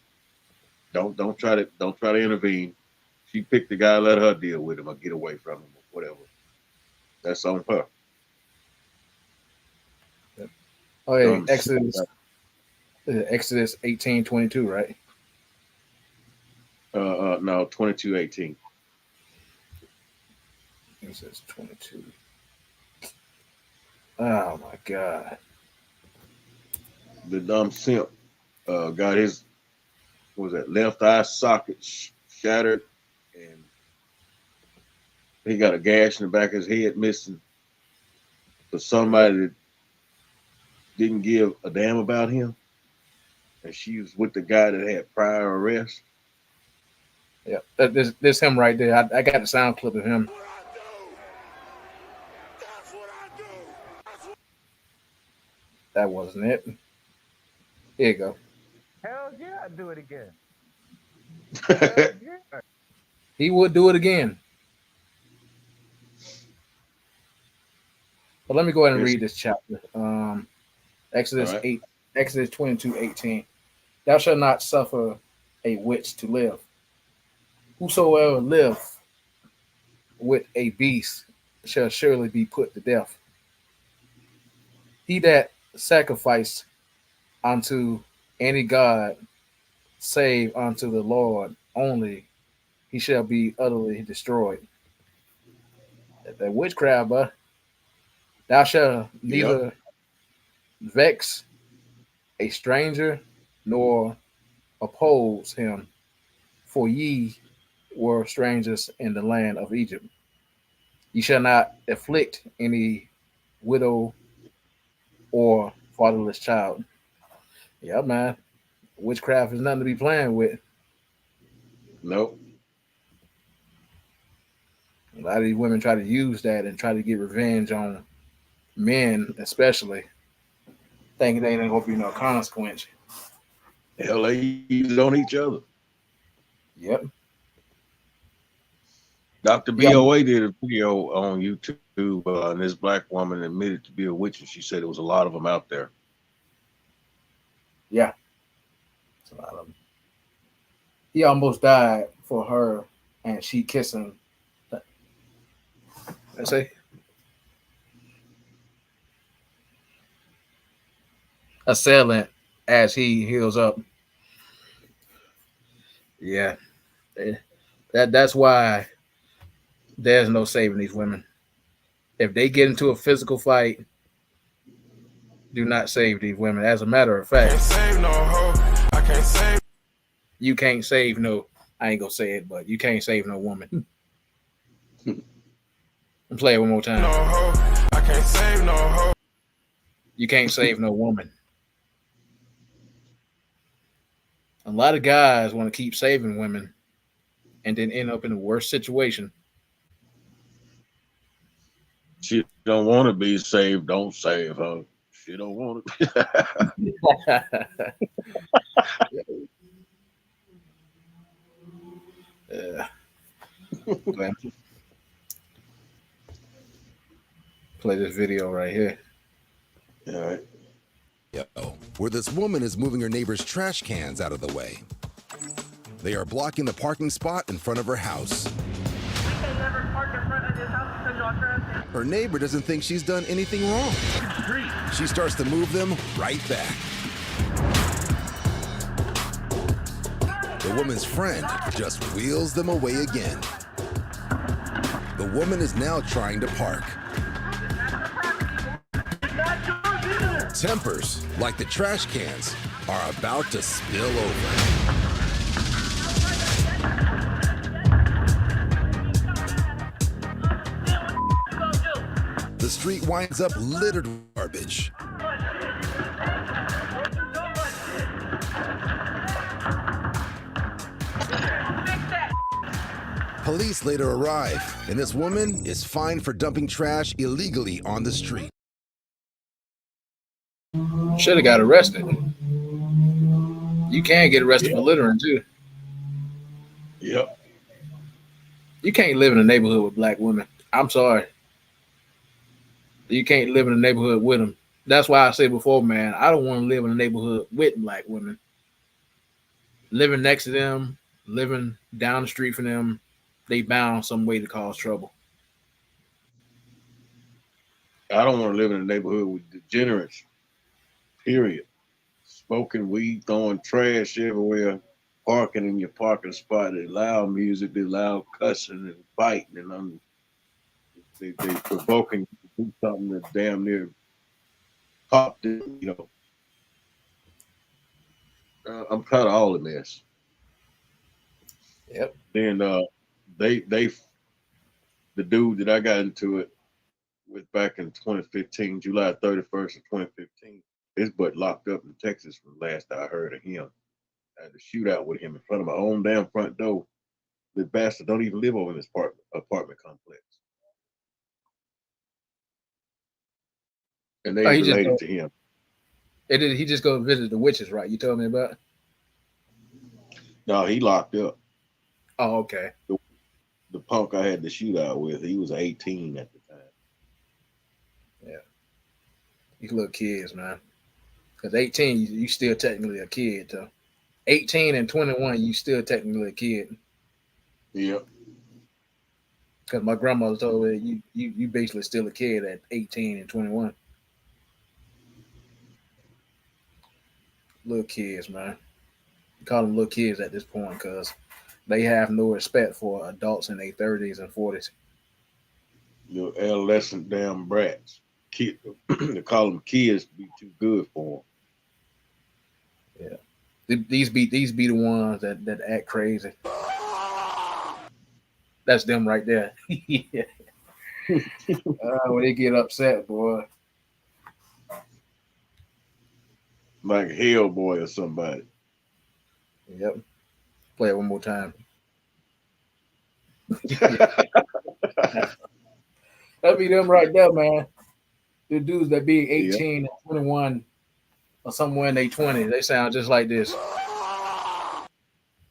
Don't try to intervene. She picked the guy. Let her deal with him or get away from him or whatever. That's on her. Oh, yeah, Exodus 18:22, right? No, 22:18. It says 22. Oh my God. The dumb simp got his left eye socket shattered, and he got a gash in the back of his head missing for somebody that didn't give a damn about him, and she was with the guy that had prior arrest. Yeah, there's him right there. I got the sound clip of him. That wasn't it. Here you go. Hell yeah, I'd do it again. Yeah. He would do it again. But let me go ahead and read this chapter. Exodus 22:18. Thou shalt not suffer a witch to live. Whosoever liveth with a beast shall surely be put to death. He that sacrificed unto any god save unto the Lord only, he shall be utterly destroyed. That witchcraft, but thou shalt neither vex a stranger nor oppose him, for ye were strangers in the land of Egypt. Ye shall not afflict any widow or fatherless child. Yeah, man. Witchcraft is nothing to be playing with. Nope. A lot of these women try to use that and try to get revenge on men, especially, thinking they ain't gonna be no consequence. Hell, they use it on each other. Yep. Dr. Yeah. BOA did a video on YouTube, and this black woman admitted to be a witch, and she said there was a lot of them out there. Yeah. It's a lot of them. He almost died for her, and she kissed him. Let's say assailant as he heals up. Yeah. That's why there's no saving these women. If they get into a physical fight, do not save these women. As a matter of fact, I can't save. You can't save no. I ain't gonna say it, but you can't save no woman. Play it one more time. I can't save no hoe. You can't save no woman. A lot of guys want to keep saving women and then end up in a worse situation. She don't want to be saved. Don't save her. She don't want to. Yeah. Play this video right here. All right. Where this woman is moving her neighbor's trash cans out of the way. They are blocking the parking spot in front of her house. Her neighbor doesn't think she's done anything wrong. She starts to move them right back. The woman's friend just wheels them away again. The woman is now trying to park. Tempers, like the trash cans, are about to spill over. The street winds up littered with garbage. Police later arrive, and this woman is fined for dumping trash illegally on the street. Should have got arrested. You can get arrested for littering too. Yep. You can't live in a neighborhood with black women. I'm sorry. You can't live in a neighborhood with them. That's why I said before, man, I don't want to live in a neighborhood with black women. Living next to them, living down the street from them, they bound some way to cause trouble. I don't want to live in a neighborhood with degenerates. Period. Smoking weed, throwing trash everywhere, parking in your parking spot. They loud music, they loud cussing and fighting, and they provoking you to do something that damn near popped it, you know. I'm tired of all of this. Yep. Then the dude that I got into it with back in 2015, July 31st of 2015, his butt locked up in Texas from last I heard of him. I had a shootout with him in front of my own damn front door. The bastard don't even live over in this apartment complex. And they related to him. He just go visit the witches, right? You told me about? No, he locked up. Oh, okay. The punk I had the shootout with, he was 18 at the time. Yeah. These little kids, man. Because 18, you still technically a kid, though. 18 and 21, you still technically a kid. Yeah. Because my grandmother told me you basically still a kid at 18 and 21. Little kids, man. You call them little kids at this point because they have no respect for adults in their 30s and 40s. You know, adolescent damn brats. Kid, they call them kids to be too good for them. Yeah. These be the ones that act crazy. That's them right there. Yeah. When they get upset, boy. like Hellboy or somebody. Yep. Play it one more time. That'd be them right there, man. The dudes that be 18 and 21 or somewhere in their 20s, they sound just like this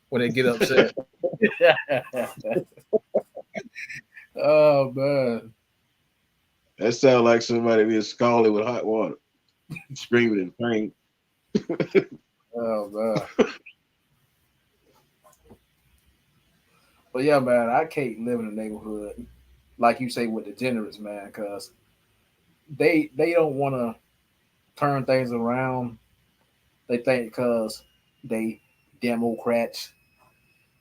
when they get upset. Oh man, that sounds like somebody being scalded with hot water, screaming in pain. Oh man. But yeah, man, I can't live in a neighborhood like you say with degenerates, man, because they don't want to turn things around. They think because they Democrats,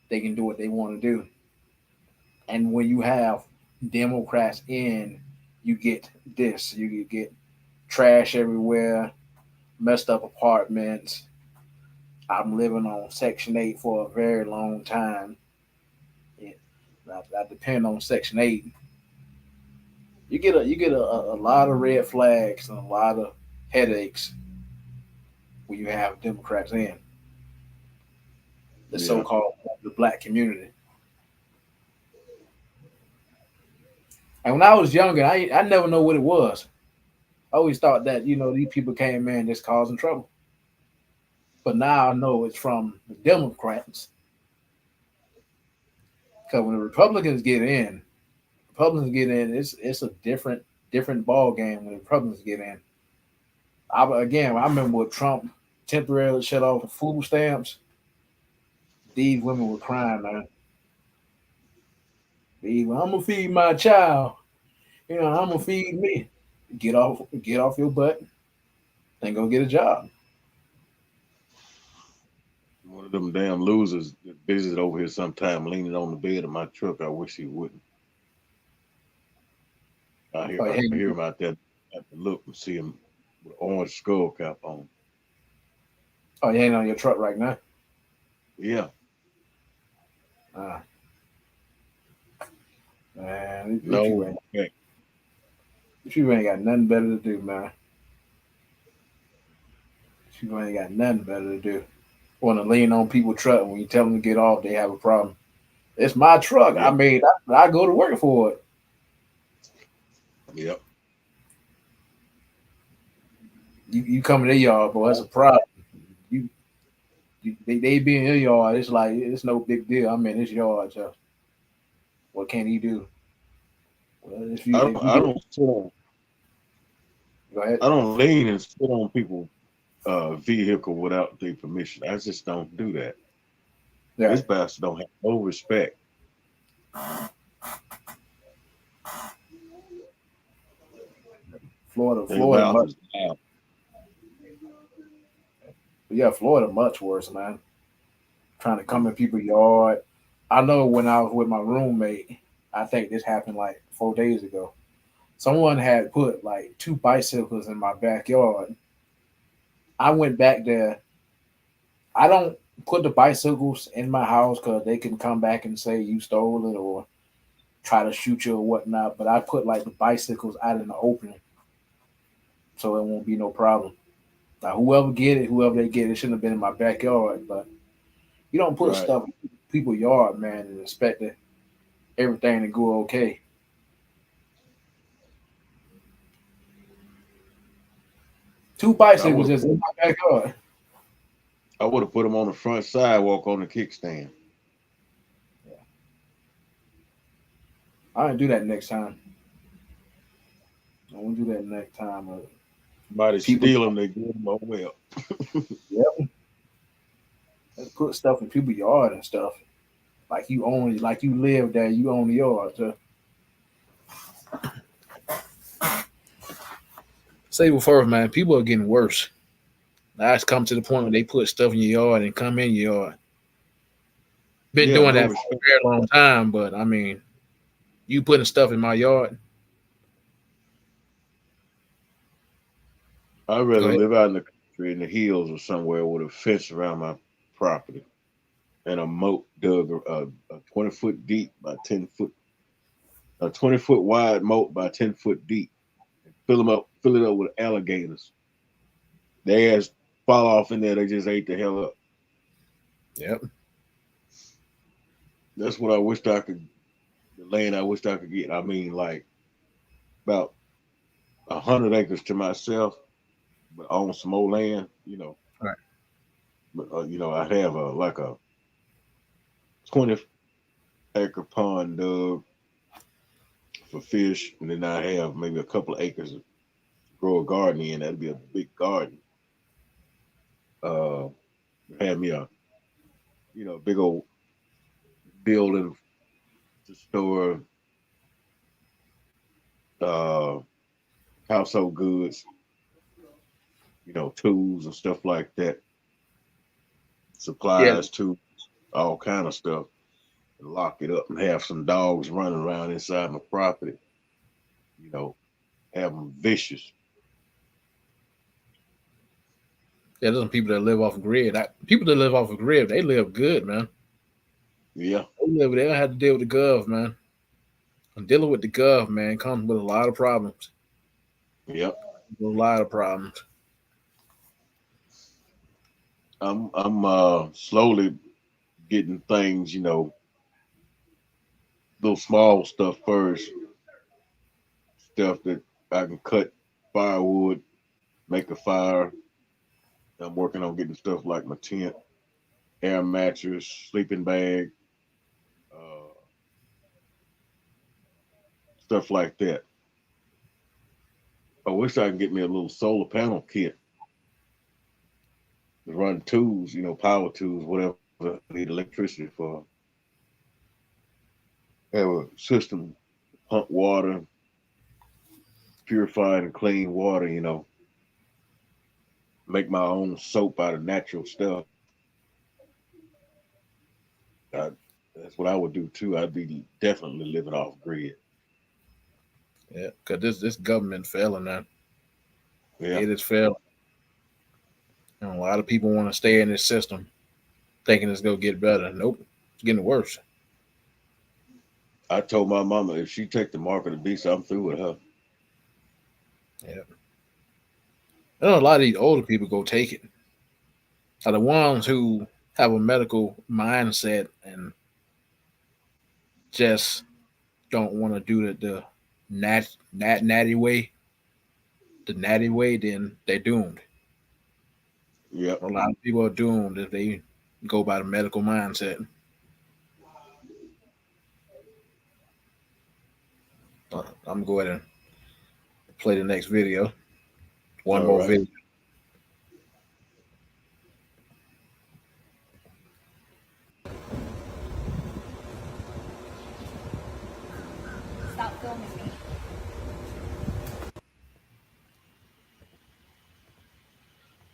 they can do what they want to do. And when you have Democrats in, you get this. You get trash everywhere, messed up apartments. I'm living on Section 8 for a very long time. Yeah, I depend on Section 8. You get a lot of red flags and a lot of headaches when you have Democrats in the so-called the black community. And when I was younger, I never know what it was. I always thought that these people came in just causing trouble. But now I know it's from the Democrats. Because when the Republicans get in, it's a different ball game when the Republicans get in. I remember when Trump temporarily shut off the food stamps. These women were crying, man. I'm gonna feed my child. I'm gonna feed me. Get off your butt and go get a job. One of them damn losers that visited over here sometime leaning on the bed of my truck. I wish he wouldn't. I hear him out there. I have to look and see him with an orange skull cap on. Oh, you ain't on your truck right now? Yeah. Man, no, you ain't got nothing better to do, man. You ain't got nothing better to do. Want to lean on people's truck when you tell them to get off, they have a problem. It's my truck. Yep. I go to work for it. Yep. You come in their yard, boy, that's a problem. They be in your yard. It's like it's no big deal. I'm in his yard, so what can he do? Well, I don't sit on. Go ahead. I don't lean and sit on people's vehicle without their permission. I just don't do that. Yeah. This bastard don't have no respect. Florida much worse, man. Trying to come in people's yard. I know when I was with my roommate, I think this happened like 4 days ago. Someone had put like 2 bicycles in my backyard. I went back there. I don't put the bicycles in my house because they can come back and say you stole it or try to shoot you or whatnot. But I put like the bicycles out in the open so it won't be no problem. Now, whoever they get it shouldn't have been in my backyard. But you don't put stuff in people's yard, man, and expect everything to go okay. Two bicycles just in my backyard. I would have put them on the front sidewalk on the kickstand. Yeah. I didn't do that next time. I won't do that next time. Somebody steal them, they give them a well. Yep. Let's put stuff in people's yard and stuff. Like you live there, you own the yard. So. Say before, man, people are getting worse. Now it's come to the point where they put stuff in your yard and come in your yard. Been doing that for a very long time, but I mean, you putting stuff in my yard. I'd rather live out in the country, in the hills or somewhere with a fence around my property and a moat dug a 20-foot deep by 10-foot, a 20-foot wide moat by 10-foot deep. Fill it up with alligators. They ass fall off in there, they just ate the hell up. Yep. That's what I wished I could. The land I wished I could get. I mean, like about 100 acres to myself, but on some old land, you know. Right. But you know, I'd have like a 20-acre pond dug for fish, and then I have maybe a couple of acres to grow a garden in. That'd be a big garden. Have me a big old building to store uh household goods, tools and stuff like that, Yeah. supplies, tools, all kind of stuff, and lock it up and have some dogs running around inside my property, have them vicious. Yeah, there's some people that live off of grid. People that live off of grid, they live good, man. Yeah. They don't have to deal with the gov, man. And dealing with the gov, man, comes with a lot of problems. Yep. A lot of problems. I'm slowly getting things, little small stuff first, stuff that I can cut firewood, make a fire. I'm working on getting stuff like my tent, air mattress, sleeping bag, stuff like that. I wish I could get me a little solar panel kit to run tools, power tools, whatever I need electricity for. Have a system, pump water, purified and clean water, make my own soap out of natural stuff. That's what I would do too. I'd be definitely living off grid. Yeah, because this government failing now. Yeah. It is failing. And a lot of people want to stay in this system thinking it's going to get better. Nope, it's getting worse. I told my mama if she take the mark of the beast, I'm through with her. Yeah. I know a lot of these older people go take it. Are the ones who have a medical mindset and just don't want to do the natty way. The natty way, then they're doomed. Yep. A lot of people are doomed if they go by the medical mindset. I'm going to go ahead and play the next video. One All more right. video. Stop filming me.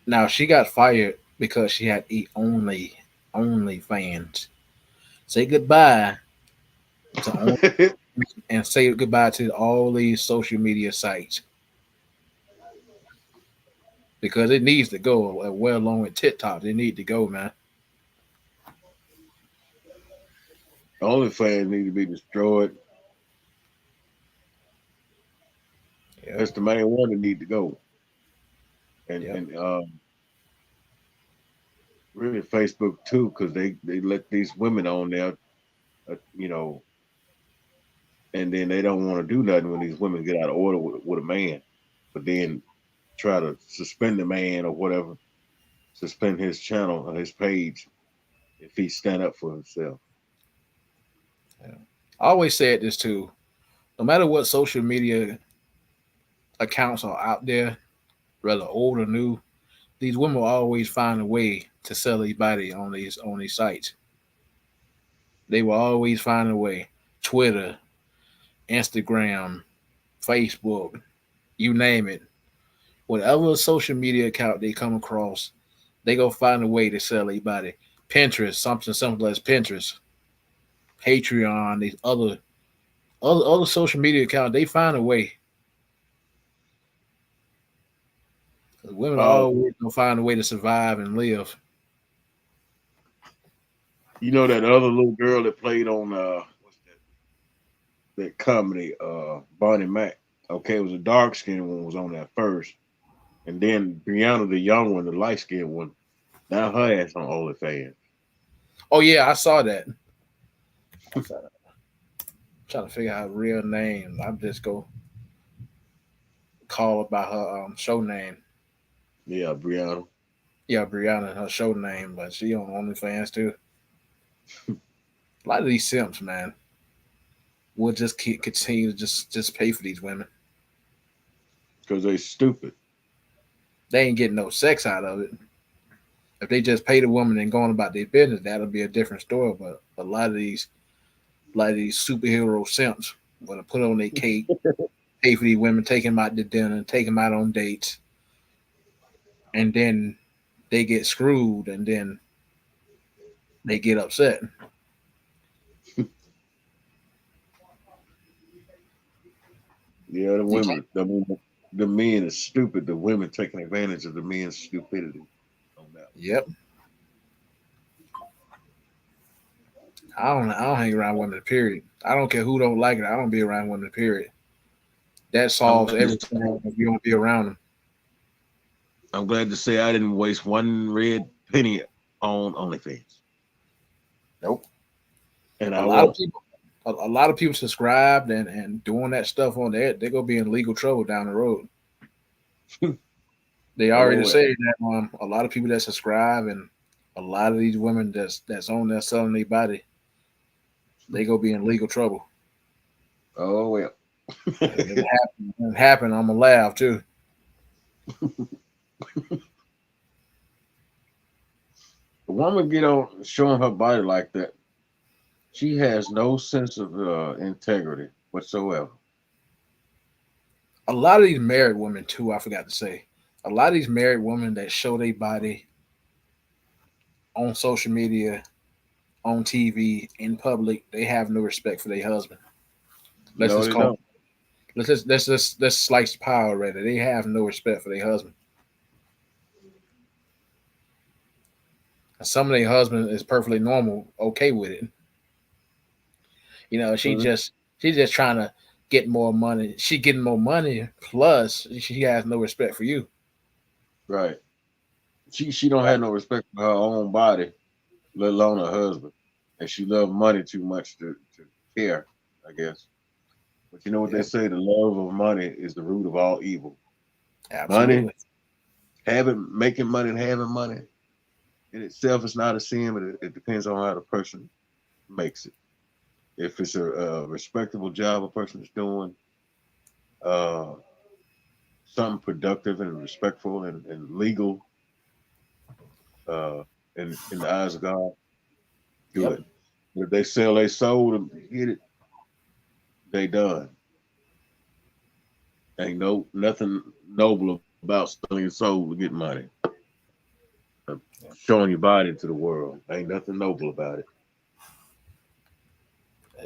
Now she got fired because she had only fans. Say goodbye to only and say goodbye to all these social media sites because it needs to go. Well, along with TikTok, they need to go, man. OnlyFans need to be destroyed. Yep. That's the main one that need to go. And Yep. and really Facebook too, because they let these women on there, and then they don't want to do nothing when these women get out of order with a man, but then try to suspend the man or whatever, suspend his channel or his page if he stand up for himself. Yeah. I always said this too. No matter what social media accounts are out there, whether old or new, these women will always find a way to sell their body on these sites. They will always find a way. Twitter, Instagram, Facebook, you name it. Whatever social media account they come across, they go find a way to sell their body. Pinterest, something simple as Pinterest, Patreon, these other social media accounts, they find a way. Women are always gonna find a way to survive and live. You know that other little girl that played on what's that comedy, Bonnie Mac. Okay, it was a dark skinned one was on that first. And then Brianna, the young one, the light skinned one, now her ass on OnlyFans. Oh yeah, I saw that. Trying to figure out her real name. I'm just go call about her show name. Yeah, Brianna. Yeah, Brianna, her show name, but she on OnlyFans too. A lot of these simps, man, will just continue to just pay for these women because they stupid. They ain't getting no sex out of it. If they just pay the woman and going about their business, that'll be a different story. But a lot of these superhero simps want to put on their cake, pay for these women, take them out to dinner, take them out on dates, and then they get screwed, and then they get upset. Yeah, the women, the men is stupid. The women taking advantage of the men's stupidity. On that. Yep. I don't hang around women. Period. I don't care who don't like it. I don't be around women. Period. That solves everything if you don't be around them. I'm glad to say I didn't waste one red penny on OnlyFans. Nope. And a lot of people subscribed and doing that stuff on there. They're gonna be in legal trouble down the road. They already say that a lot of people that subscribe and a lot of these women that's on there selling their body, they gonna be in legal trouble. Oh well. It happen. I'm gonna laugh too. The woman get on showing her body like that. She has no sense of integrity whatsoever. A lot of these married women too, I forgot to say. A lot of these married women that show their body on social media, on TV, in public, they have no respect for their husband. Let's just slice the pie already. They have no respect for their husband. And some of their husband is perfectly normal, okay with it. You know, she's just trying to get more money. She getting more money, plus she has no respect for you. Right. She don't have no respect for her own body, let alone her husband. And she loves money too much to care, I guess. But you know what they say, the love of money is the root of all evil. Absolutely. Money, making money and having money in itself is not a sin, but it depends on how the person makes it. If it's a respectable job a person is doing, something productive and respectful and legal in the eyes of God, good. If they sell their soul to get it, they done. Ain't nothing noble about selling your soul to get money. Showing your body to the world. Ain't nothing noble about it.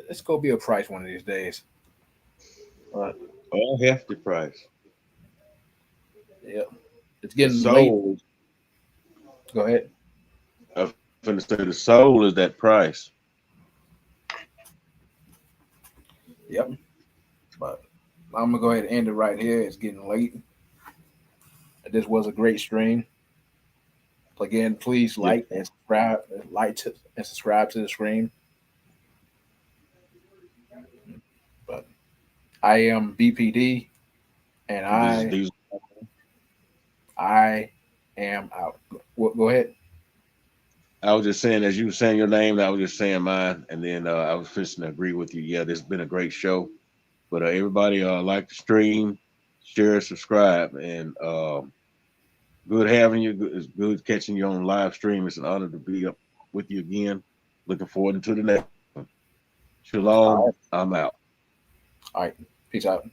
It's gonna be a price one of these days. All hefty price. Yep. It's getting soul. late. Go ahead. I'm finna say the soul is that price. Yep. But I'm gonna go ahead and end it right here. It's getting late. This was a great stream. Again, please like and subscribe. And subscribe to the stream. But I am BPD, and I am out. Go ahead. I was just saying, as you were saying your name, I was just saying mine, and then I was fixing to agree with you. Yeah, this has been a great show. But everybody like the stream, share, subscribe, and good having you. It's good catching you on live stream. It's an honor to be up with you again. Looking forward to the next one. Shalom. I'm out. All right. Peace out.